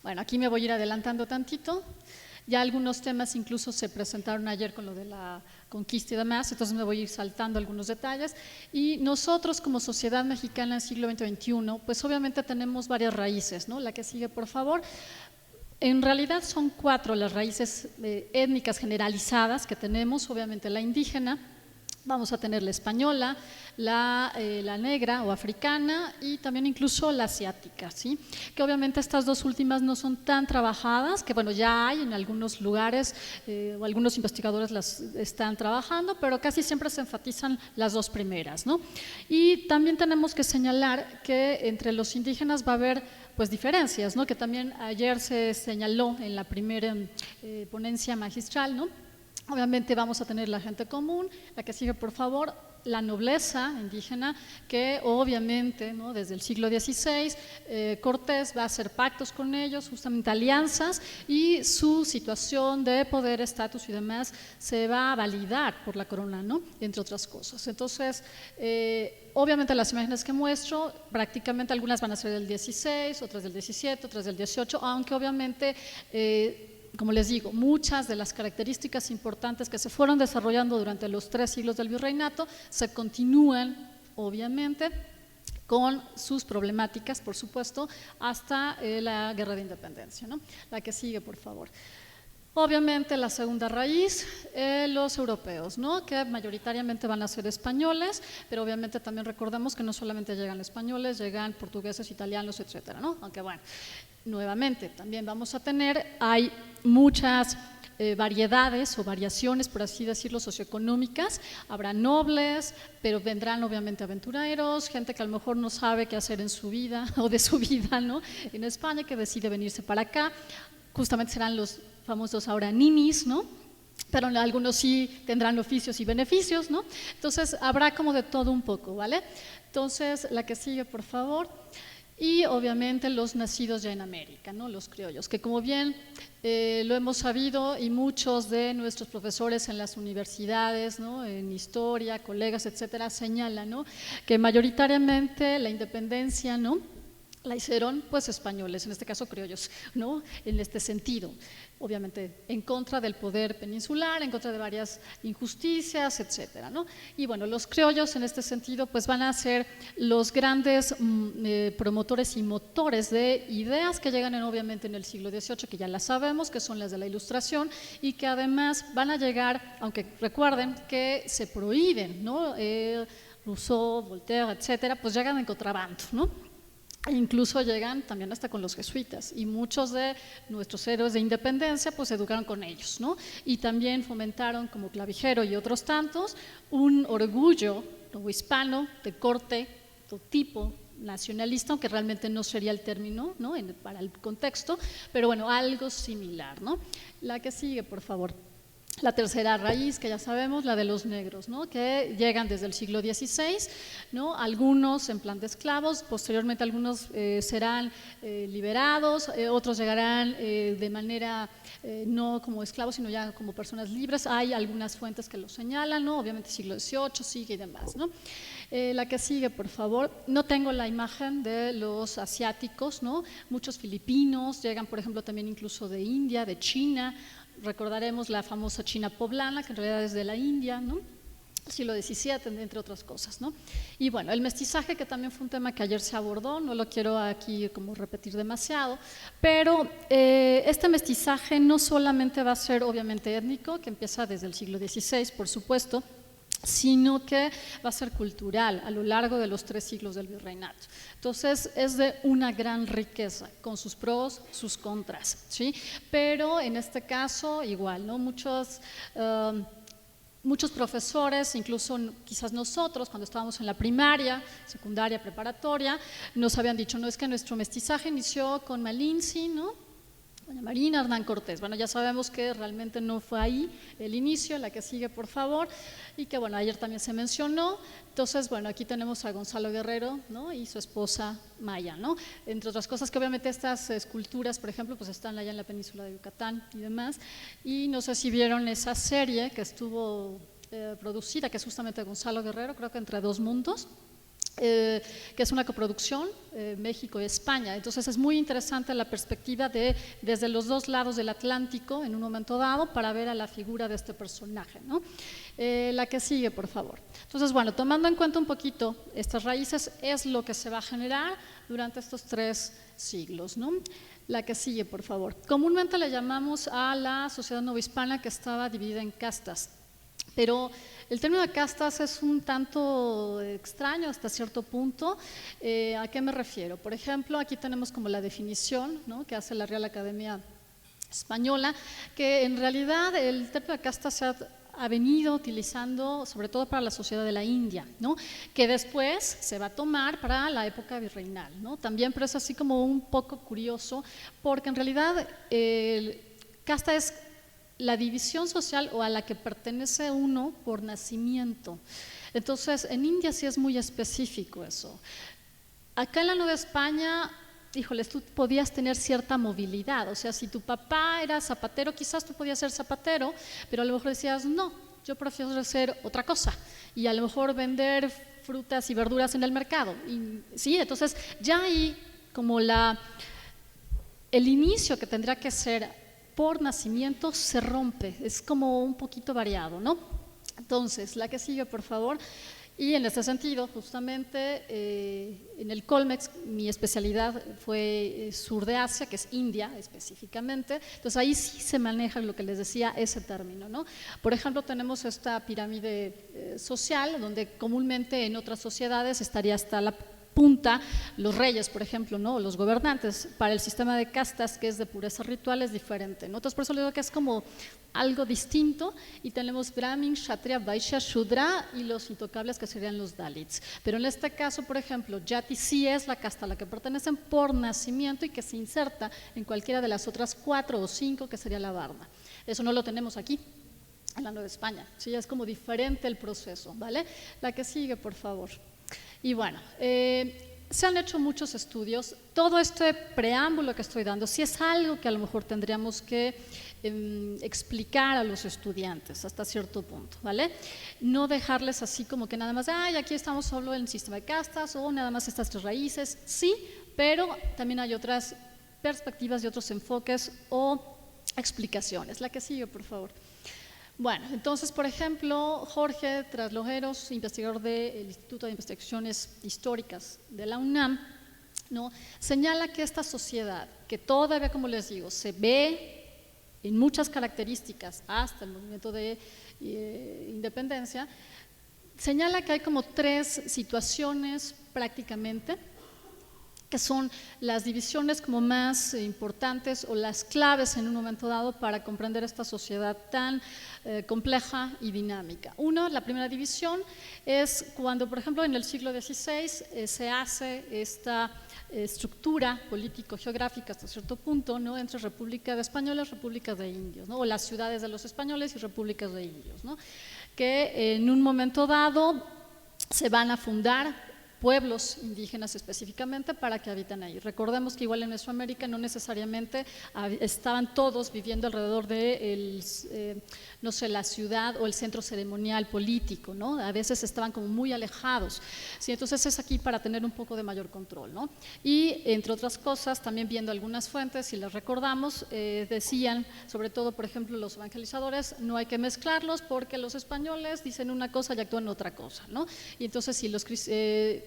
Bueno, aquí me voy a ir adelantando tantito. Ya algunos temas incluso se presentaron ayer con lo de la conquista y demás, entonces me voy a ir saltando algunos detalles. Y nosotros como sociedad mexicana en el siglo XX-XXI, pues obviamente tenemos varias raíces, ¿no? La que sigue, por favor. En realidad son 4 las raíces étnicas generalizadas que tenemos, obviamente la indígena, vamos a tener la española, la negra o africana y también incluso la asiática, ¿sí? Que obviamente estas dos últimas no son tan trabajadas, que bueno, ya hay en algunos lugares o algunos investigadores las están trabajando, pero casi siempre se enfatizan las dos primeras, ¿no? Y también tenemos que señalar que entre los indígenas va a haber pues diferencias, ¿no? Que también ayer se señaló en la primera ponencia magistral, ¿no? Obviamente vamos a tener la gente común, la que sigue por favor, la nobleza indígena, que obviamente, ¿no? Desde el siglo XVI Cortés va a hacer pactos con ellos, justamente alianzas, y su situación de poder, estatus y demás se va a validar por la corona, ¿no? Entre otras cosas. Entonces, obviamente las imágenes que muestro, prácticamente algunas van a ser del 16, otras del 17, otras del 18, aunque obviamente como les digo, muchas de las características importantes que se fueron desarrollando durante los 3 siglos del virreinato se continúan, obviamente, con sus problemáticas, por supuesto, hasta la Guerra de Independencia, ¿no? La que sigue, por favor. Obviamente la segunda raíz, los europeos, ¿no? Que mayoritariamente van a ser españoles, pero obviamente también recordemos que no solamente llegan españoles, llegan portugueses, italianos, etcétera, ¿no? Aunque bueno, nuevamente también vamos a tener, hay muchas variedades o variaciones, por así decirlo, socioeconómicas, habrá nobles, pero vendrán obviamente aventureros, gente que a lo mejor no sabe qué hacer en su vida o de su vida, ¿no? En España, que decide venirse para acá, justamente serán los famosos ahora ninis, ¿no? Pero algunos sí tendrán oficios y beneficios, ¿no? Entonces habrá como de todo un poco, ¿vale? Entonces, la que sigue, por favor. Y obviamente los nacidos ya en América, ¿no? Los criollos, que como bien lo hemos sabido y muchos de nuestros profesores en las universidades, ¿no? En historia, colegas, etcétera, señalan, ¿no? Que mayoritariamente la independencia, ¿no? La hicieron pues españoles, en este caso criollos, ¿no? En este sentido, obviamente en contra del poder peninsular, en contra de varias injusticias, etcétera, ¿no? Y bueno, los criollos en este sentido pues van a ser los grandes promotores y motores de ideas que llegan obviamente en el siglo XVIII, que ya las sabemos, que son las de la Ilustración y que además van a llegar, aunque recuerden que se prohíben, ¿no? Rousseau, Voltaire, etcétera, pues llegan en contrabando, ¿no? Incluso llegan también hasta con los jesuitas y muchos de nuestros héroes de independencia pues se educaron con ellos, ¿no? Y también fomentaron como Clavijero y otros tantos un orgullo novohispano de corte, de tipo nacionalista, aunque realmente no sería el término, ¿no? Para el contexto, pero bueno, algo similar, ¿no? La que sigue, por favor. La tercera raíz, que ya sabemos, la de los negros, ¿no? Que llegan desde el siglo XVI, ¿no? Algunos en plan de esclavos, posteriormente algunos serán liberados, otros llegarán de manera no como esclavos, sino ya como personas libres. Hay algunas fuentes que lo señalan, ¿no? Obviamente siglo XVIII sigue y demás, ¿no? La que sigue, por favor. No tengo la imagen de los asiáticos, ¿no? Muchos filipinos llegan, por ejemplo, también incluso de India, de China. Recordaremos la famosa China poblana, que en realidad es de la India, ¿no? Siglo XVII, entre otras cosas, ¿no? Y bueno, el mestizaje, que también fue un tema que ayer se abordó, no lo quiero aquí como repetir demasiado, pero este mestizaje no solamente va a ser obviamente étnico, que empieza desde el siglo XVI, por supuesto, sino que va a ser cultural a lo largo de los 3 siglos del virreinato. Entonces es de una gran riqueza, con sus pros, sus contras, ¿sí? Pero en este caso igual, ¿no? Muchos profesores, incluso quizás nosotros cuando estábamos en la primaria, secundaria, preparatoria, nos habían dicho, no, es que nuestro mestizaje inició con Malinzi, ¿no? Doña Marina Hernán Cortés. Bueno, ya sabemos que realmente no fue ahí el inicio, la que sigue, por favor, y que bueno, ayer también se mencionó. Entonces, bueno, aquí tenemos a Gonzalo Guerrero, ¿no? Y su esposa Maya, ¿no? Entre otras cosas que obviamente estas esculturas, por ejemplo, pues están allá en la península de Yucatán y demás. Y no sé si vieron esa serie que estuvo producida, que es justamente de Gonzalo Guerrero, creo que Entre Dos Mundos. Que es una coproducción México y España. Entonces es muy interesante la perspectiva de desde los dos lados del Atlántico en un momento dado para ver a la figura de este personaje, ¿no? La que sigue, por favor. Entonces, bueno, tomando en cuenta un poquito estas raíces es lo que se va a generar durante estos 3 siglos, ¿no? La que sigue, por favor. Comúnmente le llamamos a la sociedad novohispana que estaba dividida en castas, pero el término de castas es un tanto extraño hasta cierto punto. ¿A qué me refiero? Por ejemplo, aquí tenemos como la definición, ¿no?, que hace la Real Academia Española, que en realidad el término de castas ha venido utilizando sobre todo para la sociedad de la India, ¿no?, que después se va a tomar para la época virreinal, ¿no? También, pero es así como un poco curioso, porque en realidad casta es la división social o a la que pertenece uno por nacimiento. Entonces, en India sí es muy específico eso. Acá en la Nueva España, híjoles, tú podías tener cierta movilidad, o sea, si tu papá era zapatero, quizás tú podías ser zapatero, pero a lo mejor decías, no, yo prefiero ser otra cosa, y a lo mejor vender frutas y verduras en el mercado. Y, sí, entonces ya ahí como el inicio que tendría que ser por nacimiento se rompe, es como un poquito variado, ¿no? Entonces, la que sigue, por favor. Y en este sentido, justamente, en el Colmex, mi especialidad fue sur de Asia, que es India específicamente, entonces ahí sí se maneja lo que les decía, ese término, ¿no? Por ejemplo, tenemos esta pirámide social, donde comúnmente en otras sociedades estaría hasta la punta los reyes, por ejemplo, ¿no?, los gobernantes. Para el sistema de castas, que es de pureza ritual, es diferente, ¿no? Entonces, por eso le digo que es como algo distinto, y tenemos Brahmin, Kshatriya, Vaishya, Shudra y los intocables, que serían los Dalits. Pero en este caso, por ejemplo, Yati sí es la casta a la que pertenecen por nacimiento y que se inserta en cualquiera de las otras 4 o 5, que sería la Varna. Eso no lo tenemos aquí en la Nueva España, sí, es como diferente el proceso, ¿vale? La que sigue, por favor. Y bueno, se han hecho muchos estudios. Todo este preámbulo que estoy dando, sí es algo que a lo mejor tendríamos que explicar a los estudiantes hasta cierto punto, ¿vale? No dejarles así como que nada más, ay, aquí estamos solo en el sistema de castas o nada más estas 3 raíces, sí, pero también hay otras perspectivas y otros enfoques o explicaciones. La que sigue, por favor. Bueno, entonces, por ejemplo, Jorge Traslojeros, investigador del Instituto de Investigaciones Históricas de la UNAM, ¿no?, señala que esta sociedad, que todavía, como les digo, se ve en muchas características hasta el movimiento de independencia, señala que hay como 3 situaciones prácticamente, que son las divisiones como más importantes o las claves en un momento dado para comprender esta sociedad tan compleja y dinámica. La primera división es cuando, por ejemplo, en el siglo XVI se hace esta estructura político-geográfica hasta cierto punto, ¿no?, entre República de Españoles, República de Indios, ¿no?, o las ciudades de los españoles y repúblicas de indios, ¿no?, que en un momento dado se van a fundar pueblos indígenas específicamente para que habitan ahí. Recordemos que igual en Mesoamérica no necesariamente estaban todos viviendo alrededor de no sé, la ciudad o el centro ceremonial político, ¿no? A veces estaban como muy alejados, ¿sí? Entonces es aquí para tener un poco de mayor control, ¿no? Y entre otras cosas, también viendo algunas fuentes, si las recordamos, decían, sobre todo por ejemplo los evangelizadores, no hay que mezclarlos porque los españoles dicen una cosa y actúan otra cosa, ¿no? Y entonces si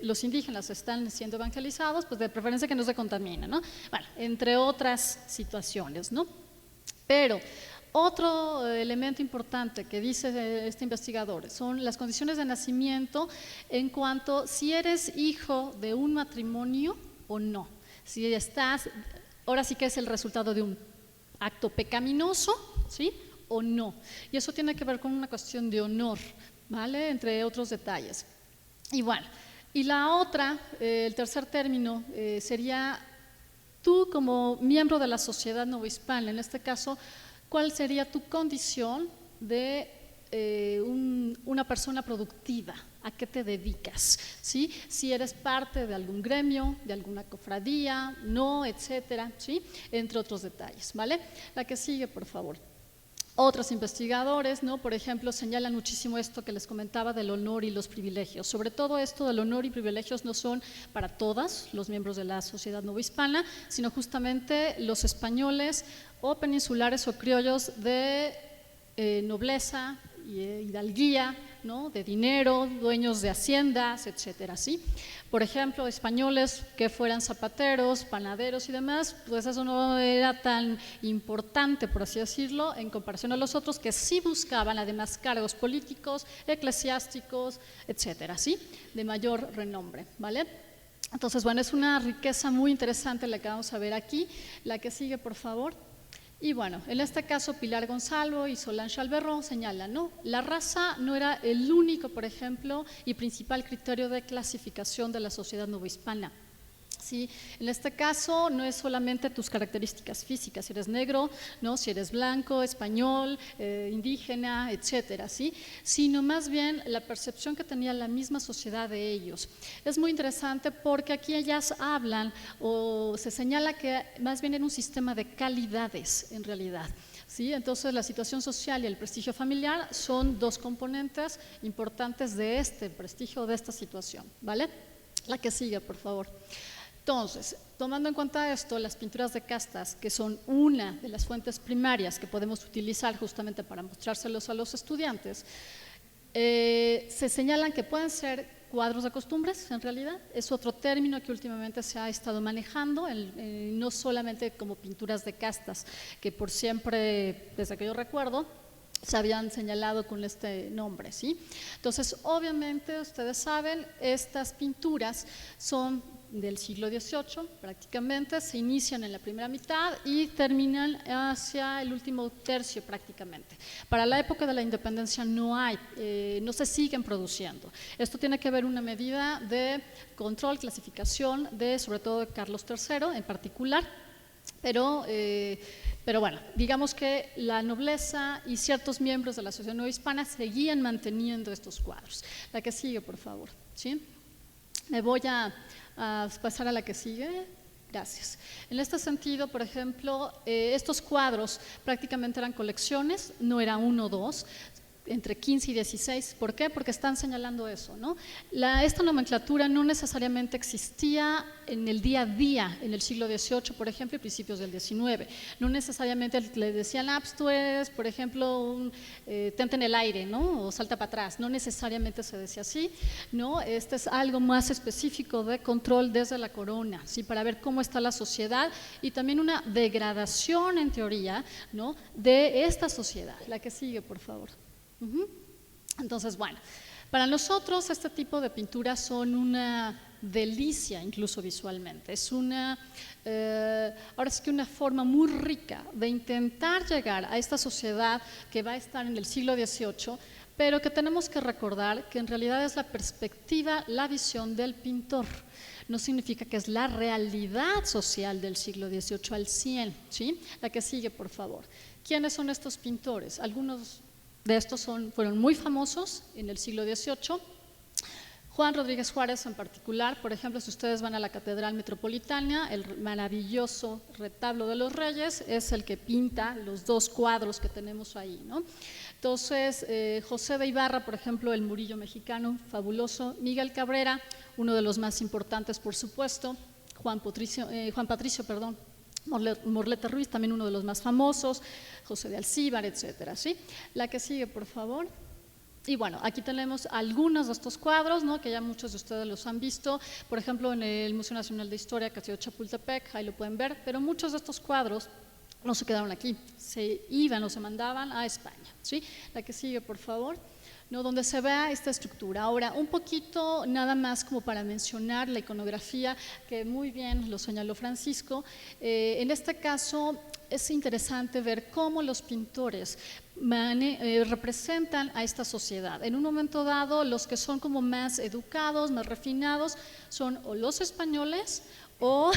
los indígenas están siendo evangelizados, pues de preferencia que no se contaminen, ¿no? Bueno, entre otras situaciones, ¿no? Pero otro elemento importante que dice este investigador son las condiciones de nacimiento en cuanto si eres hijo de un matrimonio o no. Si estás, ahora sí que es el resultado de un acto pecaminoso, ¿sí?, o no. Y eso tiene que ver con una cuestión de honor, ¿vale?, entre otros detalles. Y bueno, y la otra, el tercer término sería tú como miembro de la sociedad novohispana, en este caso, ¿cuál sería tu condición de una persona productiva? ¿A qué te dedicas? ¿Sí? Si eres parte de algún gremio, de alguna cofradía, no, etcétera, ¿sí? Entre otros detalles, ¿vale? La que sigue, por favor. Otros investigadores, ¿no? Por ejemplo, señalan muchísimo esto que les comentaba del honor y los privilegios. Sobre todo esto del honor y privilegios no son para todos los miembros de la sociedad novohispana, sino justamente los españoles o peninsulares o criollos de nobleza y hidalguía, ¿no? De dinero, dueños de haciendas, etcétera, ¿sí? Por ejemplo, españoles que fueran zapateros, panaderos y demás, pues eso no era tan importante, por así decirlo, en comparación a los otros que sí buscaban además cargos políticos, eclesiásticos, etcétera, ¿sí? De mayor renombre, ¿vale? Entonces, bueno, es una riqueza muy interesante la que vamos a ver aquí. La que sigue, por favor. Y bueno, en este caso Pilar Gonzalo y Solange Alberro señalan, ¿no? La raza no era el único, por ejemplo, y principal criterio de clasificación de la sociedad novohispana. ¿Sí? En este caso no es solamente tus características físicas, si eres negro, ¿no? Si eres blanco, español, indígena, etcétera, ¿sí? Sino más bien la percepción que tenía la misma sociedad de ellos. Es muy interesante porque aquí ellas hablan o se señala que más bien era un sistema de calidades en realidad. ¿Sí? Entonces la situación social y el prestigio familiar son dos componentes importantes de este prestigio, de esta situación, ¿vale? La que sigue, por favor. Entonces, tomando en cuenta esto, las pinturas de castas, que son una de las fuentes primarias que podemos utilizar justamente para mostrárselos a los estudiantes, se señalan que pueden ser cuadros de costumbres, en realidad, es otro término que últimamente se ha estado manejando, no solamente como pinturas de castas, que por siempre, desde que yo recuerdo, se habían señalado con este nombre, ¿sí? Entonces, obviamente, ustedes saben, estas pinturas son del siglo XVIII, prácticamente, se inician en la primera mitad y terminan hacia el último tercio prácticamente. Para la época de la independencia no se siguen produciendo. Esto tiene que ver una medida de control, clasificación de, sobre todo de Carlos III en particular, pero bueno, digamos que la nobleza y ciertos miembros de la sociedad novohispana seguían manteniendo estos cuadros. La que sigue, por favor, ¿sí? Me voy a pasar a la que sigue. Gracias. En este sentido, por ejemplo, estos cuadros prácticamente eran colecciones, no era uno o dos, entre 15 y 16. ¿Por qué? Porque están señalando eso, ¿no? Esta nomenclatura no necesariamente existía en el día a día, en el siglo XVIII, por ejemplo, y principios del XIX. No necesariamente le decían, pues tú eres, por ejemplo, tente en el aire, ¿no? O salta para atrás. No necesariamente se decía así, ¿no? Este es algo más específico de control desde la corona, ¿sí? Para ver cómo está la sociedad y también una degradación, en teoría, ¿no? De esta sociedad. La que sigue, por favor. Entonces, bueno, para nosotros este tipo de pinturas son una delicia, incluso visualmente. Es ahora sí que una forma muy rica de intentar llegar a esta sociedad que va a estar en el siglo XVIII, pero que tenemos que recordar que en realidad es la perspectiva, la visión del pintor. No significa que es la realidad social del siglo XVIII al 100, ¿sí? La que sigue, por favor. ¿Quiénes son estos pintores? Algunos de estos fueron muy famosos en el siglo XVIII. Juan Rodríguez Juárez en particular, por ejemplo, si ustedes van a la Catedral Metropolitana, el maravilloso retablo de los Reyes es el que pinta los dos cuadros que tenemos ahí, ¿no? Entonces, José de Ibarra, por ejemplo, el Murillo mexicano, fabuloso. Miguel Cabrera, uno de los más importantes, por supuesto. Juan Patricio, Morlete Ruiz, también uno de los más famosos, José de Alcíbar, etcétera, ¿sí? La que sigue, por favor. Y bueno, aquí tenemos algunos de estos cuadros, ¿no? Que ya muchos de ustedes los han visto, por ejemplo, en el Museo Nacional de Historia, Castillo de Chapultepec, ahí lo pueden ver, pero muchos de estos cuadros no se quedaron aquí, se iban o se mandaban a España, ¿sí? La que sigue, por favor. ¿No? Donde se vea esta estructura. Ahora, un poquito nada más como para mencionar la iconografía, que muy bien lo señaló Francisco. En este caso es interesante ver cómo los pintores representan a esta sociedad. En un momento dado, los que son como más educados, más refinados, son o los españoles o,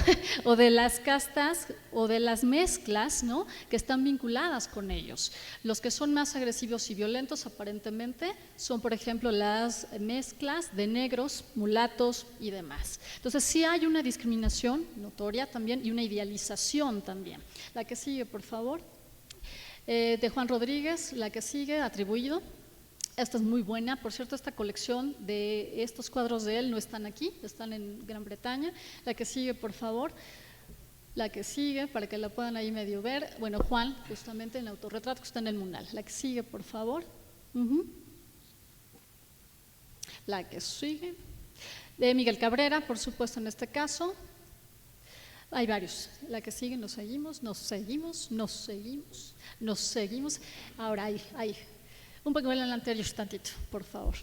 o de las castas o de las mezclas, ¿no?, que están vinculadas con ellos. Los que son más agresivos y violentos aparentemente son, por ejemplo, las mezclas de negros, mulatos y demás. Entonces sí hay una discriminación notoria también y una idealización también. La que sigue, por favor. De Juan Rodríguez, la que sigue, Atribuido. Esta es muy buena, por cierto, esta colección de estos cuadros de él no están aquí, están en Gran Bretaña. La que sigue, por favor. La que sigue, para que la puedan ahí medio ver. Bueno, Juan, justamente en el autorretrato que está en el Munal. La que sigue, por favor. La que sigue. De Miguel Cabrera, por supuesto, en este caso. Hay varios. La que sigue, nos seguimos. Ahora hay. Un poco en el anterior tantito, por favor.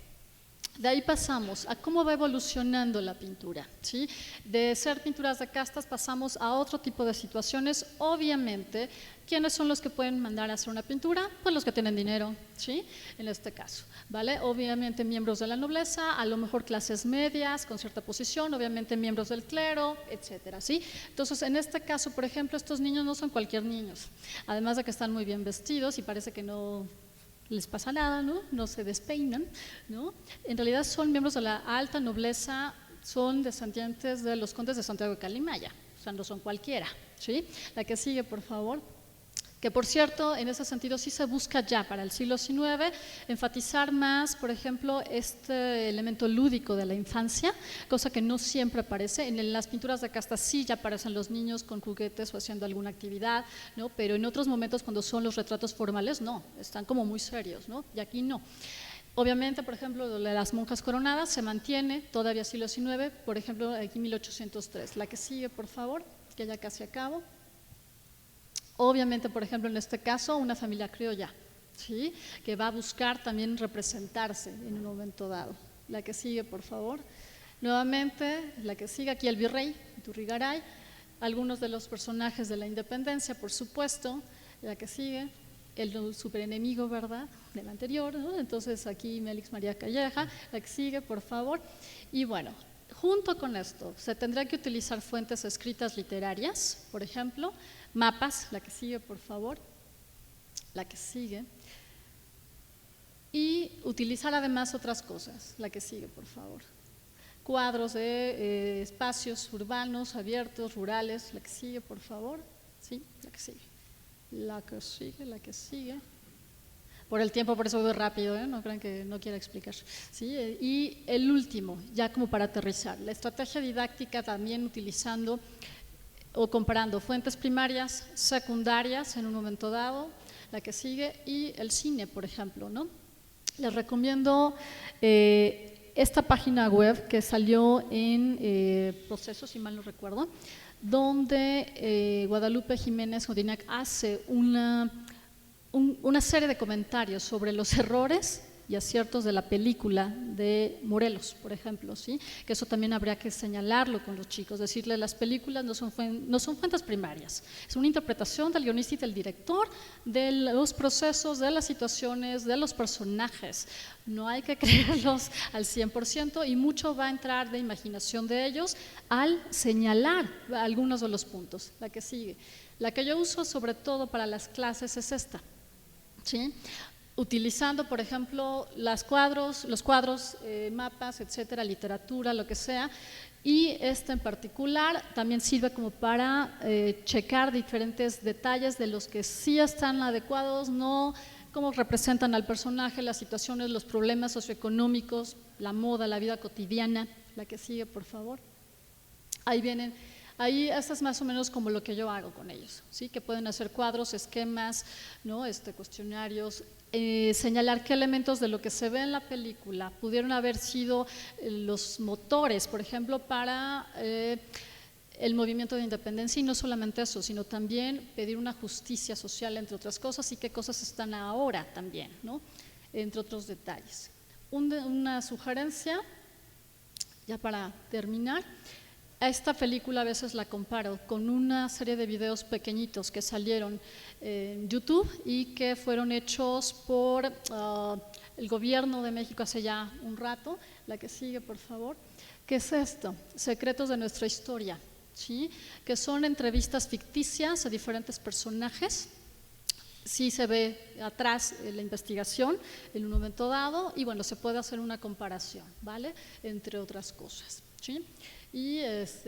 De ahí pasamos a cómo va evolucionando la pintura, ¿sí? De ser pinturas de castas pasamos a otro tipo de situaciones. Obviamente, ¿quiénes son los que pueden mandar a hacer una pintura? Pues los que tienen dinero, ¿sí? En este caso, ¿vale? Obviamente miembros de la nobleza, a lo mejor clases medias con cierta posición, obviamente miembros del clero, etcétera, ¿sí? Entonces, en este caso, por ejemplo, estos niños no son cualquier niños, además de que están muy bien vestidos y parece que no les pasa nada, ¿no? No se despeinan, ¿no? En realidad son miembros de la alta nobleza, son descendientes de los condes de Santiago de Calimaya, o sea, no son cualquiera, ¿sí? La que sigue, por favor. Que por cierto, en ese sentido sí se busca ya para el siglo XIX enfatizar más, por ejemplo, este elemento lúdico de la infancia, cosa que no siempre aparece. En las pinturas de casta sí ya aparecen los niños con juguetes o haciendo alguna actividad, ¿no? Pero en otros momentos cuando son los retratos formales, no, están como muy serios, ¿no? Y aquí no. Obviamente, por ejemplo, lo de las monjas coronadas se mantiene todavía siglo XIX, por ejemplo, aquí 1803. La que sigue, por favor, que ya casi acabo. Obviamente, por ejemplo, en este caso, una familia criolla, ¿sí?, que va a buscar también representarse en un momento dado. La que sigue, por favor. Nuevamente, la que sigue, aquí el virrey, Iturrigaray, algunos de los personajes de la independencia, por supuesto. La que sigue, el superenemigo, ¿verdad?, del anterior, ¿no? Entonces, aquí Mélix María Calleja. La que sigue, por favor. Y bueno, junto con esto, se tendrá que utilizar fuentes escritas literarias, por ejemplo, mapas, la que sigue, por favor, la que sigue, y utilizar además otras cosas, la que sigue, por favor, cuadros de espacios urbanos, abiertos, rurales, la que sigue, por favor, sí, la que sigue, la que sigue, la que sigue. Por el tiempo, por eso voy rápido, no crean que no quiera explicar. ¿Sí? Y el último, ya como para aterrizar, la estrategia didáctica también utilizando o comparando fuentes primarias, secundarias en un momento dado, la que sigue, y el cine, por ejemplo, ¿no? Les recomiendo esta página web que salió en Proceso, si mal no recuerdo, donde Guadalupe Jiménez Jodinac hace una serie de comentarios sobre los errores y aciertos de la película de Morelos, por ejemplo, ¿sí? Que eso también habría que señalarlo con los chicos, decirles las películas no son fuentes primarias, es una interpretación del guionista y del director de los procesos, de las situaciones, de los personajes, no hay que creerlos al 100% y mucho va a entrar de imaginación de ellos al señalar algunos de los puntos. La que sigue, la que yo uso sobre todo para las clases es esta, ¿sí? Utilizando, por ejemplo, los cuadros, mapas, etcétera, literatura, lo que sea, y este en particular también sirve como para checar diferentes detalles de los que sí están adecuados, no cómo representan al personaje, las situaciones, los problemas socioeconómicos, la moda, la vida cotidiana. La que sigue, por favor. Ahí vienen. Ahí, esto es más o menos como lo que yo hago con ellos, ¿sí? Que pueden hacer cuadros, esquemas, ¿no? Cuestionarios, señalar qué elementos de lo que se ve en la película pudieron haber sido los motores, por ejemplo, para el movimiento de independencia, y no solamente eso, sino también pedir una justicia social, entre otras cosas, y qué cosas están ahora también, ¿no? Entre otros detalles. Una sugerencia, ya para terminar. A esta película a veces la comparo con una serie de videos pequeñitos que salieron en YouTube y que fueron hechos por el gobierno de México hace ya un rato. La que sigue, por favor. ¿Qué es esto? Secretos de nuestra historia, ¿sí? Que son entrevistas ficticias a diferentes personajes. Sí se ve atrás la investigación en un momento dado y bueno, se puede hacer una comparación, ¿vale? Entre otras cosas, ¿sí? Y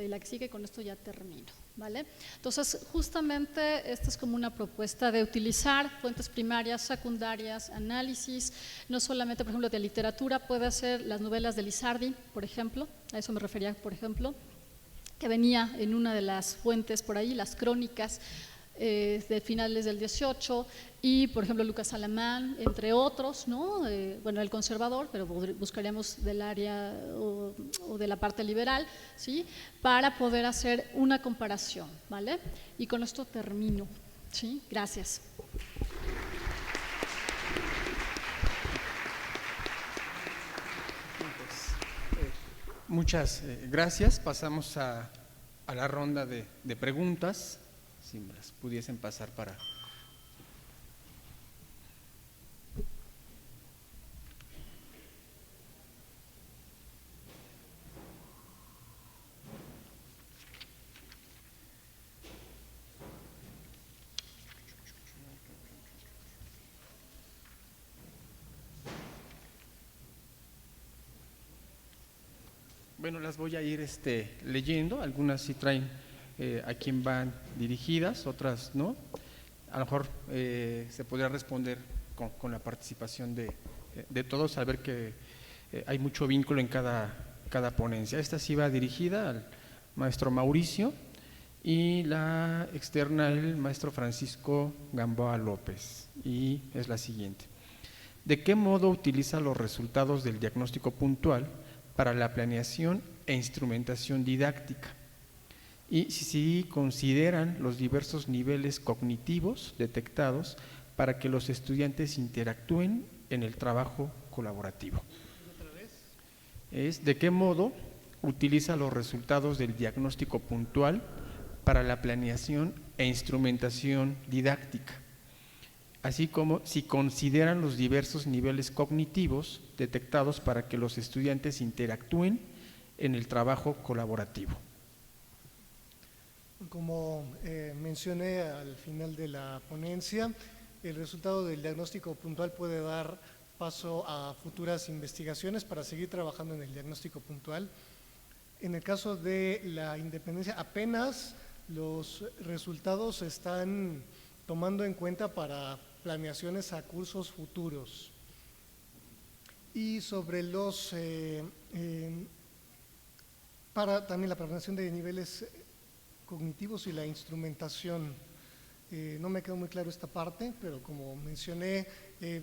la que sigue, con esto ya termino, ¿vale? Entonces, justamente esta es como una propuesta de utilizar fuentes primarias, secundarias, análisis, no solamente, por ejemplo, de literatura, puede ser las novelas de Lizardi, por ejemplo, a eso me refería, por ejemplo, que venía en una de las fuentes por ahí, las crónicas de finales del 18, y por ejemplo Lucas Alamán, entre otros, ¿no? Bueno, el conservador, pero buscaríamos del área o de la parte liberal, ¿sí? Para poder hacer una comparación, ¿vale? Y con esto termino, ¿sí? Gracias. Muchas gracias. Pasamos a la ronda de preguntas. Si me las pudiesen pasar para… Bueno, las voy a ir leyendo, algunas sí traen a quién van dirigidas, otras no. A lo mejor se podría responder con la participación de todos, al ver que hay mucho vínculo en cada ponencia. Esta sí va dirigida al maestro Mauricio y la externa el maestro Francisco Gamboa López, y es la siguiente. ¿De qué modo utiliza los resultados del diagnóstico puntual para la planeación e instrumentación didáctica? Y si consideran los diversos niveles cognitivos detectados para que los estudiantes interactúen en el trabajo colaborativo. Es ¿de qué modo utiliza los resultados del diagnóstico puntual para la planeación e instrumentación didáctica? Así como si consideran los diversos niveles cognitivos detectados para que los estudiantes interactúen en el trabajo colaborativo. Como mencioné al final de la ponencia, el resultado del diagnóstico puntual puede dar paso a futuras investigaciones para seguir trabajando en el diagnóstico puntual. En el caso de la independencia, apenas los resultados se están tomando en cuenta para planeaciones a cursos futuros. Y sobre los, para también la planeación de niveles cognitivos y la instrumentación. No me quedó muy claro esta parte, pero como mencioné,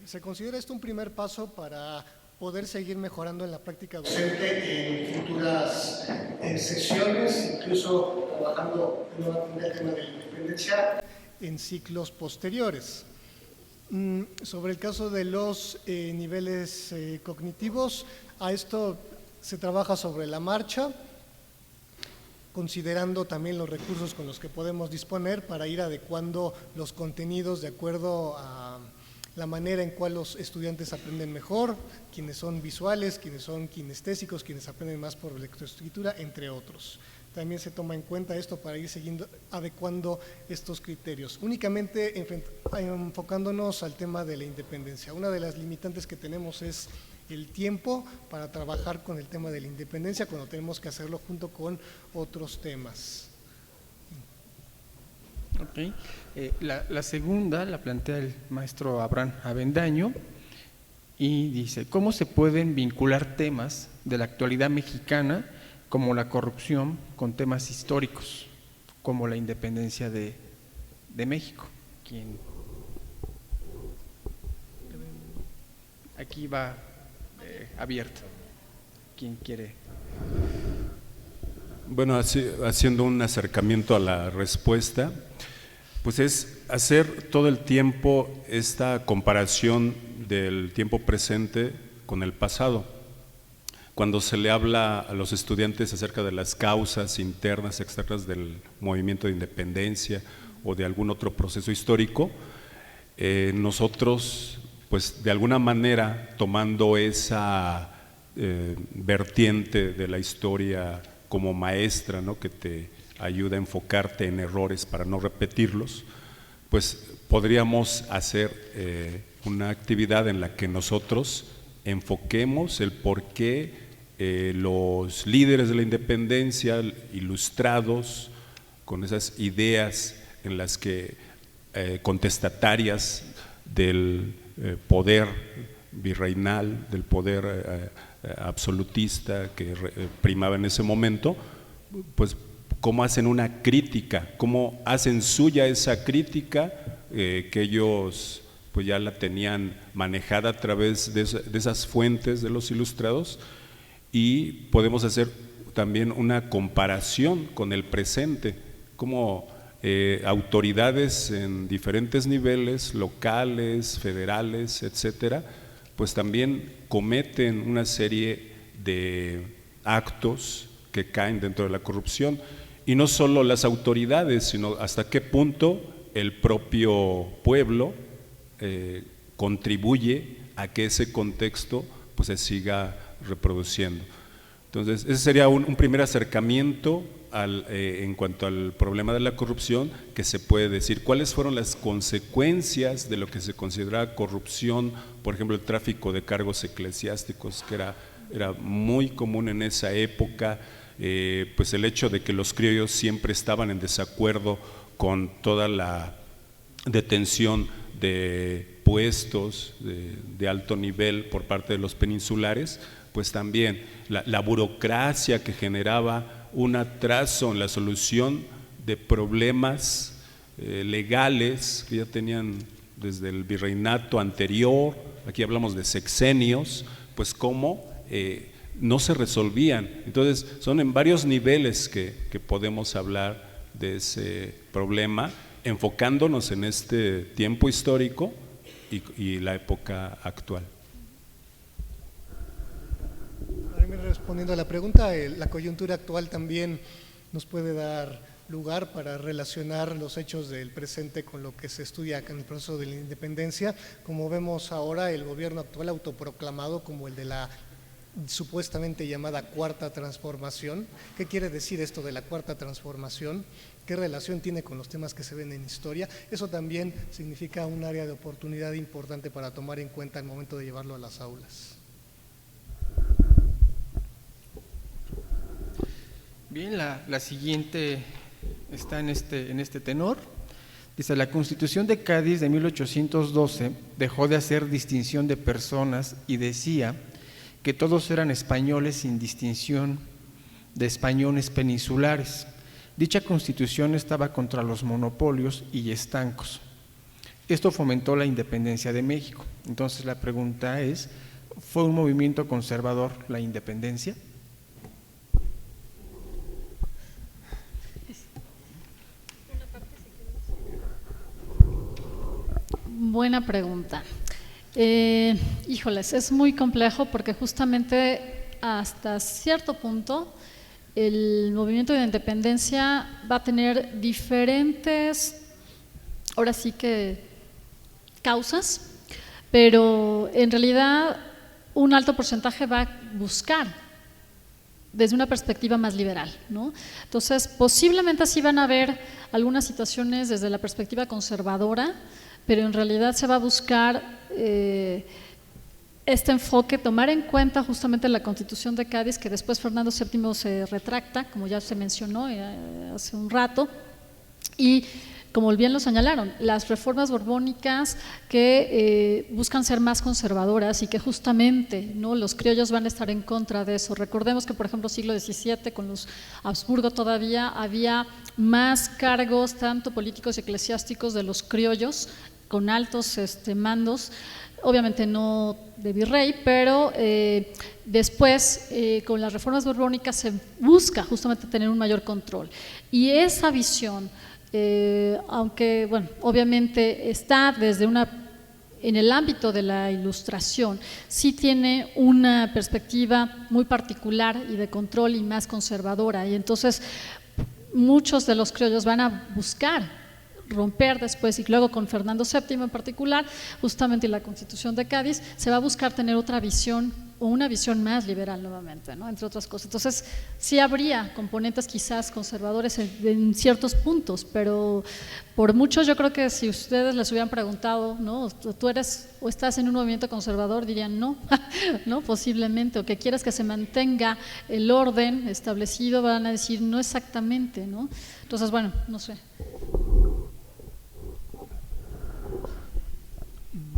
se considera esto un primer paso para poder seguir mejorando en la práctica docente en futuras sesiones, incluso trabajando nuevamente el tema de la independencia en ciclos posteriores. Sobre el caso de los niveles cognitivos, a esto se trabaja sobre la marcha, considerando también los recursos con los que podemos disponer para ir adecuando los contenidos de acuerdo a la manera en cual los estudiantes aprenden mejor, quienes son visuales, quienes son kinestésicos, quienes aprenden más por lectoescritura, entre otros. También se toma en cuenta esto para ir adecuando estos criterios. Únicamente enfocándonos al tema de la independencia. Una de las limitantes que tenemos es el tiempo para trabajar con el tema de la independencia cuando tenemos que hacerlo junto con otros temas. Okay. La segunda la plantea el maestro Abraham Avendaño y dice: ¿cómo se pueden vincular temas de la actualidad mexicana como la corrupción con temas históricos como la independencia de México? Aquí va abierto. ¿Quién quiere? Bueno, haciendo un acercamiento a la respuesta, pues es hacer todo el tiempo esta comparación del tiempo presente con el pasado. Cuando se le habla a los estudiantes acerca de las causas internas, externas del movimiento de independencia o de algún otro proceso histórico, nosotros, pues de alguna manera, tomando esa vertiente de la historia como maestra, ¿no?, que te ayuda a enfocarte en errores para no repetirlos, pues podríamos hacer una actividad en la que nosotros enfoquemos el por qué los líderes de la independencia, ilustrados, con esas ideas en las que contestatarias del poder virreinal, del poder absolutista que primaba en ese momento, pues cómo hacen una crítica, cómo hacen suya esa crítica que ellos pues ya la tenían manejada a través de esas fuentes de los ilustrados, y podemos hacer también una comparación con el presente, como autoridades en diferentes niveles, locales, federales, etcétera, pues también cometen una serie de actos que caen dentro de la corrupción, y no solo las autoridades, sino hasta qué punto el propio pueblo contribuye a que ese contexto pues se siga reproduciendo. Entonces, ese sería un primer acercamiento en cuanto al problema de la corrupción, que se puede decir cuáles fueron las consecuencias de lo que se consideraba corrupción, por ejemplo, el tráfico de cargos eclesiásticos, que era muy común en esa época, pues el hecho de que los criollos siempre estaban en desacuerdo con toda la detención de puestos de alto nivel por parte de los peninsulares, pues también la burocracia que generaba un atraso en la solución de problemas legales que ya tenían desde el virreinato anterior, aquí hablamos de sexenios, pues cómo no se resolvían. Entonces son en varios niveles que podemos hablar de ese problema, enfocándonos en este tiempo histórico y la época actual. Respondiendo a la pregunta, la coyuntura actual también nos puede dar lugar para relacionar los hechos del presente con lo que se estudia en el proceso de la independencia. Como vemos ahora, el gobierno actual autoproclamado como el de la supuestamente llamada Cuarta Transformación. ¿Qué quiere decir esto de la Cuarta Transformación? ¿Qué relación tiene con los temas que se ven en historia? Eso también significa un área de oportunidad importante para tomar en cuenta al momento de llevarlo a las aulas. Bien, la siguiente está en este tenor. Dice: la Constitución de Cádiz de 1812 dejó de hacer distinción de personas y decía que todos eran españoles sin distinción de españoles peninsulares. Dicha Constitución estaba contra los monopolios y estancos. Esto fomentó la independencia de México. Entonces la pregunta es, ¿fue un movimiento conservador la independencia? Buena pregunta. Híjoles, es muy complejo porque justamente hasta cierto punto el movimiento de independencia va a tener diferentes, ahora sí que causas, pero en realidad un alto porcentaje va a buscar desde una perspectiva más liberal, ¿no? Entonces, posiblemente sí van a haber algunas situaciones desde la perspectiva conservadora, pero en realidad se va a buscar este enfoque, tomar en cuenta justamente la Constitución de Cádiz, que después Fernando VII se retracta, como ya se mencionó hace un rato, y como bien lo señalaron, las reformas borbónicas que buscan ser más conservadoras y que justamente, ¿no?, los criollos van a estar en contra de eso. Recordemos que, por ejemplo, siglo XVII, con los Habsburgo todavía había más cargos, tanto políticos y eclesiásticos, de los criollos, con altos mandos, obviamente no de virrey, pero después con las reformas borbónicas se busca justamente tener un mayor control. Y esa visión, aunque bueno, obviamente está desde en el ámbito de la Ilustración, sí tiene una perspectiva muy particular y de control y más conservadora, y entonces muchos de los criollos van a buscar romper después y luego con Fernando VII en particular, justamente en la Constitución de Cádiz, se va a buscar tener otra visión o una visión más liberal nuevamente, ¿no? Entre otras cosas. Entonces, sí habría componentes quizás conservadores en ciertos puntos, pero por mucho yo creo que si ustedes les hubieran preguntado, ¿no? Tú eres o estás en un movimiento conservador, dirían no, no posiblemente, o que quieres que se mantenga el orden establecido, van a decir no exactamente, ¿no? Entonces, bueno, no sé.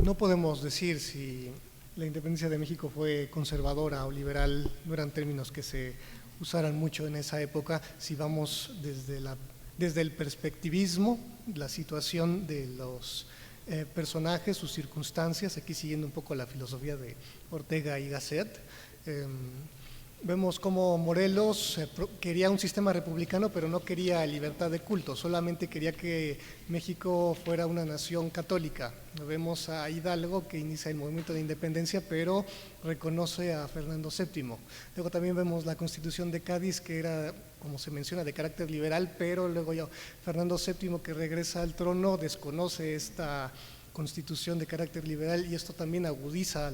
No podemos decir si la independencia de México fue conservadora o liberal, no eran términos que se usaran mucho en esa época. Si vamos desde el perspectivismo, la situación de los personajes, sus circunstancias, aquí siguiendo un poco la filosofía de Ortega y Gasset, vemos cómo Morelos quería un sistema republicano, pero no quería libertad de culto, solamente quería que México fuera una nación católica. Vemos a Hidalgo, que inicia el movimiento de independencia, pero reconoce a Fernando VII. Luego también vemos la Constitución de Cádiz, que era, como se menciona, de carácter liberal, pero luego ya Fernando VII, que regresa al trono, desconoce esta Constitución de carácter liberal, y esto también agudiza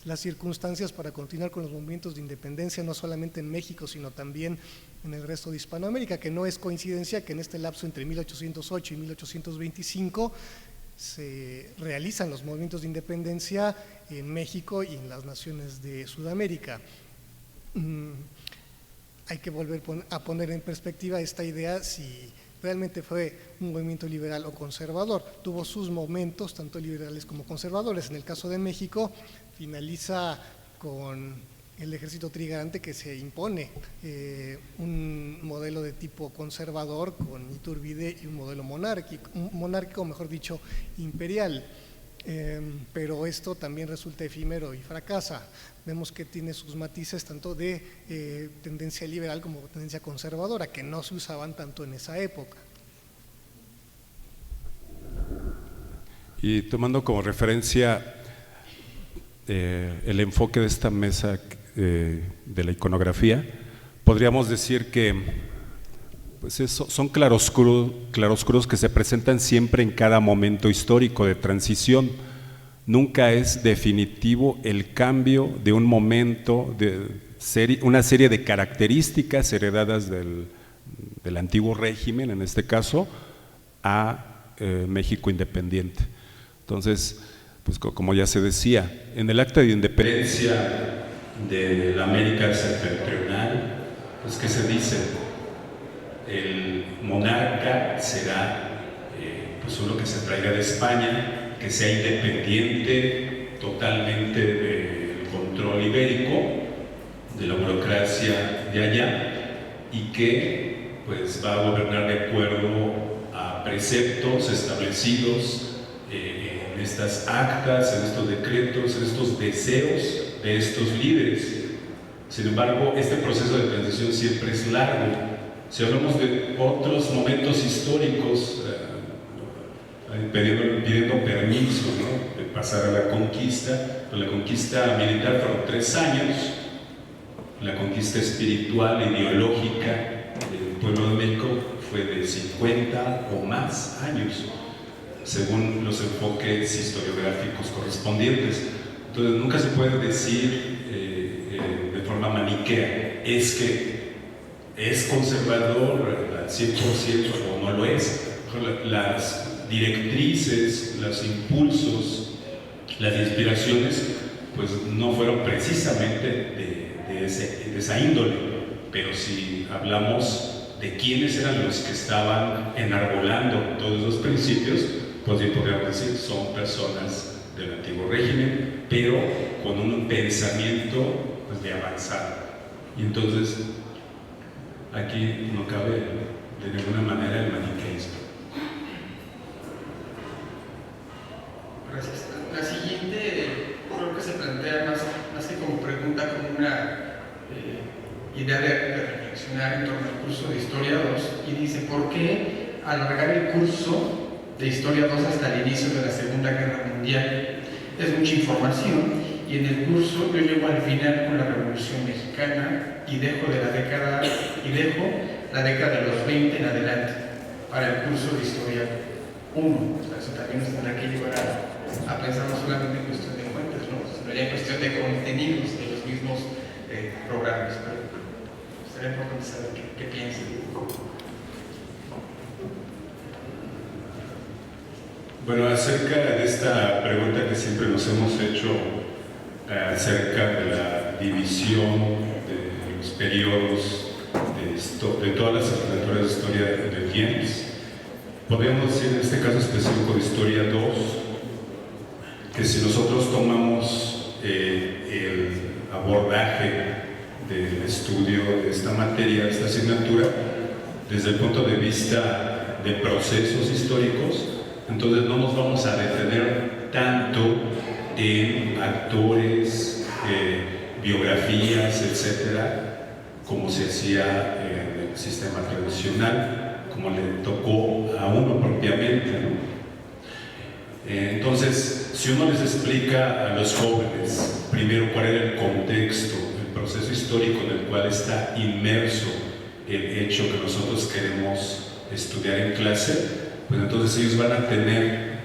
las circunstancias para continuar con los movimientos de independencia, no solamente en México, sino también en el resto de Hispanoamérica, que no es coincidencia que en este lapso entre 1808 y 1825 se realizan los movimientos de independencia en México y en las naciones de Sudamérica. Hay que volver a poner en perspectiva esta idea si realmente fue un movimiento liberal o conservador. Tuvo sus momentos, tanto liberales como conservadores. En el caso de México, finaliza con el ejército trigarante, que se impone un modelo de tipo conservador con Iturbide y un modelo monárquico, mejor dicho, imperial. Pero esto también resulta efímero y fracasa. Vemos que tiene sus matices tanto de tendencia liberal como tendencia conservadora, que no se usaban tanto en esa época. Y tomando como referencia el enfoque de esta mesa de la iconografía, podríamos decir que pues son claroscuros que se presentan siempre en cada momento histórico de transición. Nunca es definitivo el cambio de un momento, una serie de características heredadas del antiguo régimen, en este caso, a México independiente. Entonces, pues como ya se decía, en el acta de independencia de la América septentrional, pues ¿qué se dice? El monarca será pues uno que se traiga de España, que sea independiente totalmente del control ibérico, de la burocracia de allá, y que pues va a gobernar de acuerdo a preceptos establecidos en estas actas, en estos decretos, en estos deseos de estos líderes. Sin embargo, este proceso de transición siempre es largo. Si hablamos de otros momentos históricos, pidiendo permiso, ¿no?, de pasar a la conquista, pues la conquista militar fueron 3 años, la conquista espiritual, ideológica del pueblo de México fue de 50 o más años, según los enfoques historiográficos correspondientes. Entonces nunca se puede decir de forma maniquea, es que es conservador al 100% o no lo es. Las directrices, los impulsos, las inspiraciones, pues no fueron precisamente de esa índole, pero si hablamos de quiénes eran los que estaban enarbolando todos esos principios, pues bien podríamos decir, son personas del antiguo régimen, pero con un pensamiento pues, de avanzada. Y entonces, aquí no cabe de ninguna manera el maniqueísmo. Gracias. La siguiente creo que se plantea más que como pregunta, como una idea de reflexionar en torno al curso de Historia 2, y dice, ¿por qué alargar el curso de Historia 2 hasta el inicio de la Segunda Guerra Mundial? Es mucha información, y en el curso yo llego al final con la Revolución Mexicana y dejo la década de los 20 en adelante para el curso de Historia uno. O sea, eso también nos tendrá que llevar a pensar no solamente en cuestión de fuentes, ¿no? Sino ya en cuestión de contenidos de los mismos programas. Pero sería importante saber qué piensan. Bueno, acerca de esta pregunta que siempre nos hemos hecho acerca de la división de los periodos de todas las asignaturas de historia de bienes, podríamos decir en este caso específico de Historia 2, que si nosotros tomamos el abordaje del estudio de esta materia, de esta asignatura, desde el punto de vista de procesos históricos, entonces no nos vamos a detener tanto en actores, biografías, etcétera, como se hacía en el sistema tradicional, como le tocó a uno propiamente, ¿no? Entonces, si uno les explica a los jóvenes, primero cuál era el contexto, el proceso histórico en el cual está inmerso el hecho que nosotros queremos estudiar en clase, pues entonces ellos van a tener,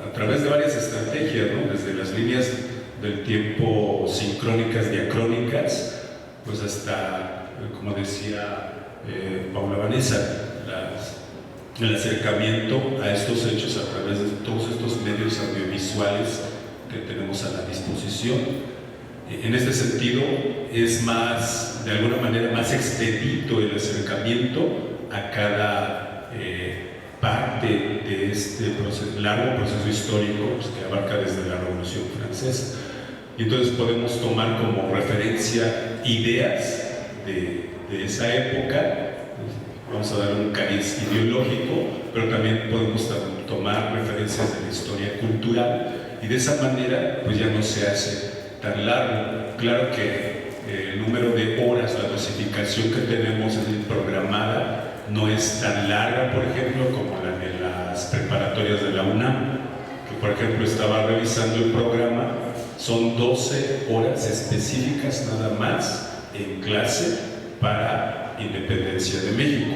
a través de varias estrategias, ¿no? Desde las líneas del tiempo sincrónicas, diacrónicas, pues hasta, como decía Paula Vanessa, el acercamiento a estos hechos a través de todos estos medios audiovisuales que tenemos a la disposición. En este sentido, es más, de alguna manera, más expedito el acercamiento a cada parte de este largo proceso histórico, pues, que abarca desde la Revolución Francesa. Y entonces podemos tomar como referencia ideas de esa época. Vamos a dar un cariz ideológico, pero también podemos tomar referencias de la historia cultural, y de esa manera pues ya no se hace tan largo. Claro que el número de horas, la dosificación que tenemos programada no es tan larga, por ejemplo, como la de las preparatorias de la UNAM, que por ejemplo estaba revisando el programa, son 12 horas específicas nada más en clase para Independencia de México.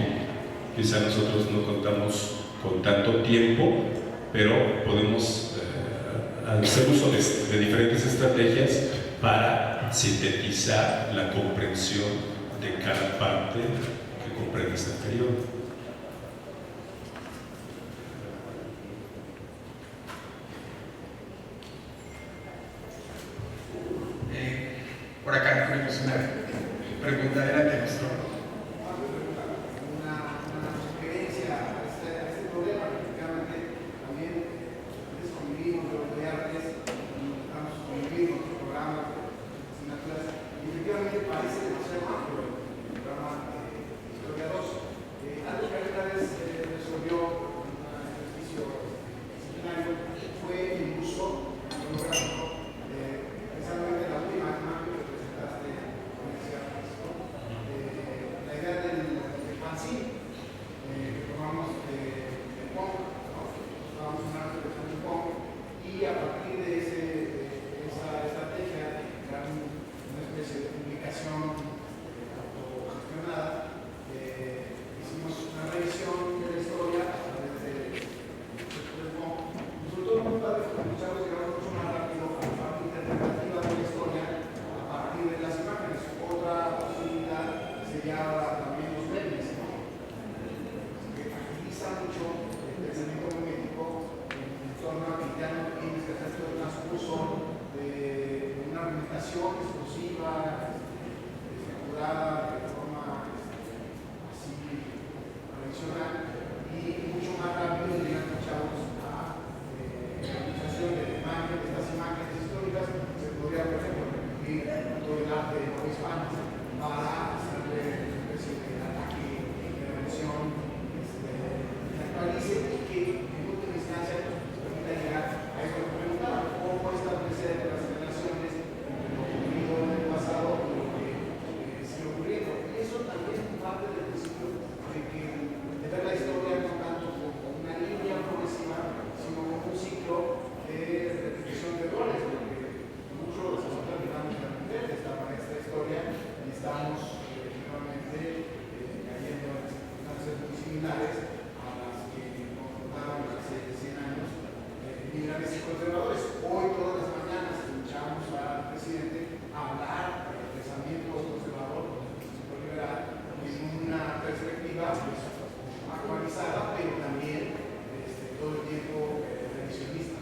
Quizá nosotros no contamos con tanto tiempo, pero podemos hacer uso de diferentes estrategias para sintetizar la comprensión de cada parte que comprende este periodo. Por acá tenemos una pregunta delante de nuestro. Una sugerencia a este problema, efectivamente, también desconvivimos de los de artes, estamos conviviendo con programas, asignaturas, y efectivamente parece demasiado amplio el programa de Historia 2. Algo que alguna vez resolvió un ejercicio disciplinario fue el uso monográfico, precisamente la última imagen que presentaste con el Francisco, la idea del fanzine que tomamos de punk, ¿no? Tomamos una reflexión de punk, y a partir de esa estrategia de crear una especie de publicación autogestionada, hicimos una revisión de la historia a través del punk. Sobre todo muy padre porque escuchamos llegar mucho más rápido a la parte interpretativa de la historia a partir de las imágenes. Otra posibilidad sería también los memes, ¿no? Que agiliza mucho el pensamiento mimético en torno a que ya no tienes que hacer todo el transcurso de una argumentación exclusiva, estructurada de forma así tradicional, y mucho más rápido llegan los chavos a la utilización de estas imágenes históricas. Se podría, por ejemplo, repetir todo el arte de los hispanos para hacerle una especie de ataque, de intervención, que actualice y que en última instancia nos permita llegar a eso que preguntaba: cómo establecer las relaciones entre lo ocurrido en el pasado conservadores. Hoy todas las mañanas escuchamos al presidente hablar del pensamiento conservador, del pensamiento liberal, en una perspectiva actualizada, pero también todo el tiempo revisionista.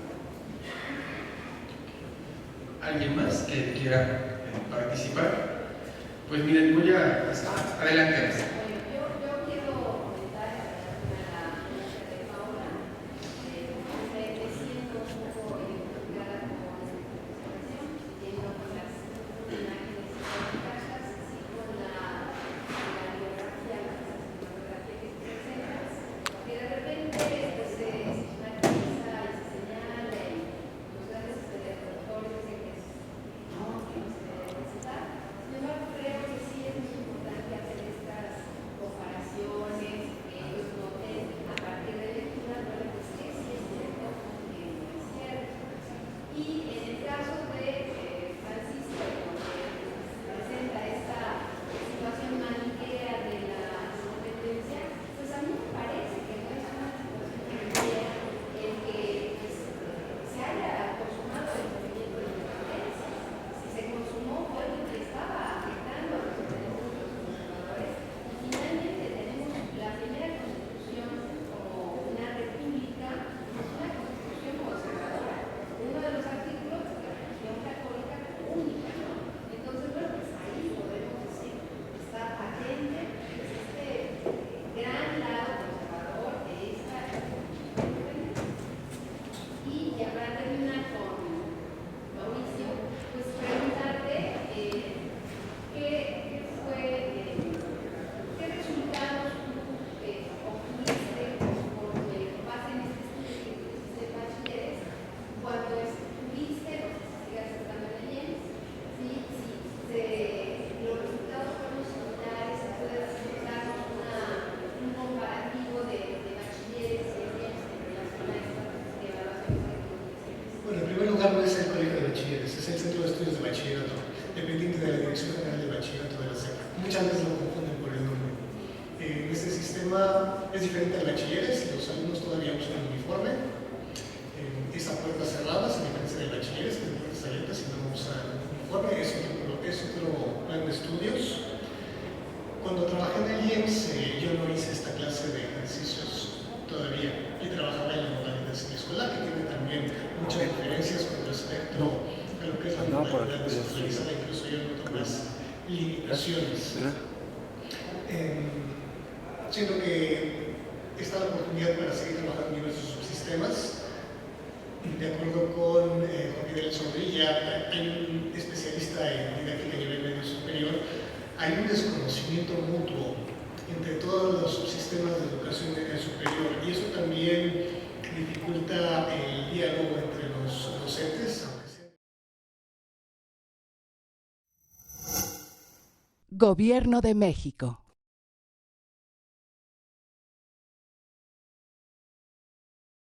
¿Alguien más que quiera participar? Pues miren, voy a... Adelante. No es el Colegio de Bachilleres, es el Centro de Estudios de Bachillerato, dependiente de la Dirección General de Bachillerato de la SEP. Muchas veces lo confunden por el nombre. Este sistema es diferente al bachilleres, los alumnos todavía usan uniforme, es a puertas cerradas, a diferencia del bachilleres, que es puertas abiertas y no usan uniforme, es otro plan de estudios. Cuando trabajé en el IEMS, yo no hice esta clase de ejercicios todavía, y trabajaba en la modalidad semiescolar, que tiene también muchas diferencias con respecto a lo que es la modalidad descentralizada, incluso yo noto más limitaciones. Siento que está la oportunidad para seguir trabajando en diversos subsistemas. De acuerdo con Juan Miguel Sombrilla, hay un especialista en didáctica a nivel medio superior, hay un desconocimiento mutuo entre todos los subsistemas de educación media superior, y eso también dificulta el diálogo entre los docentes. Gobierno de México.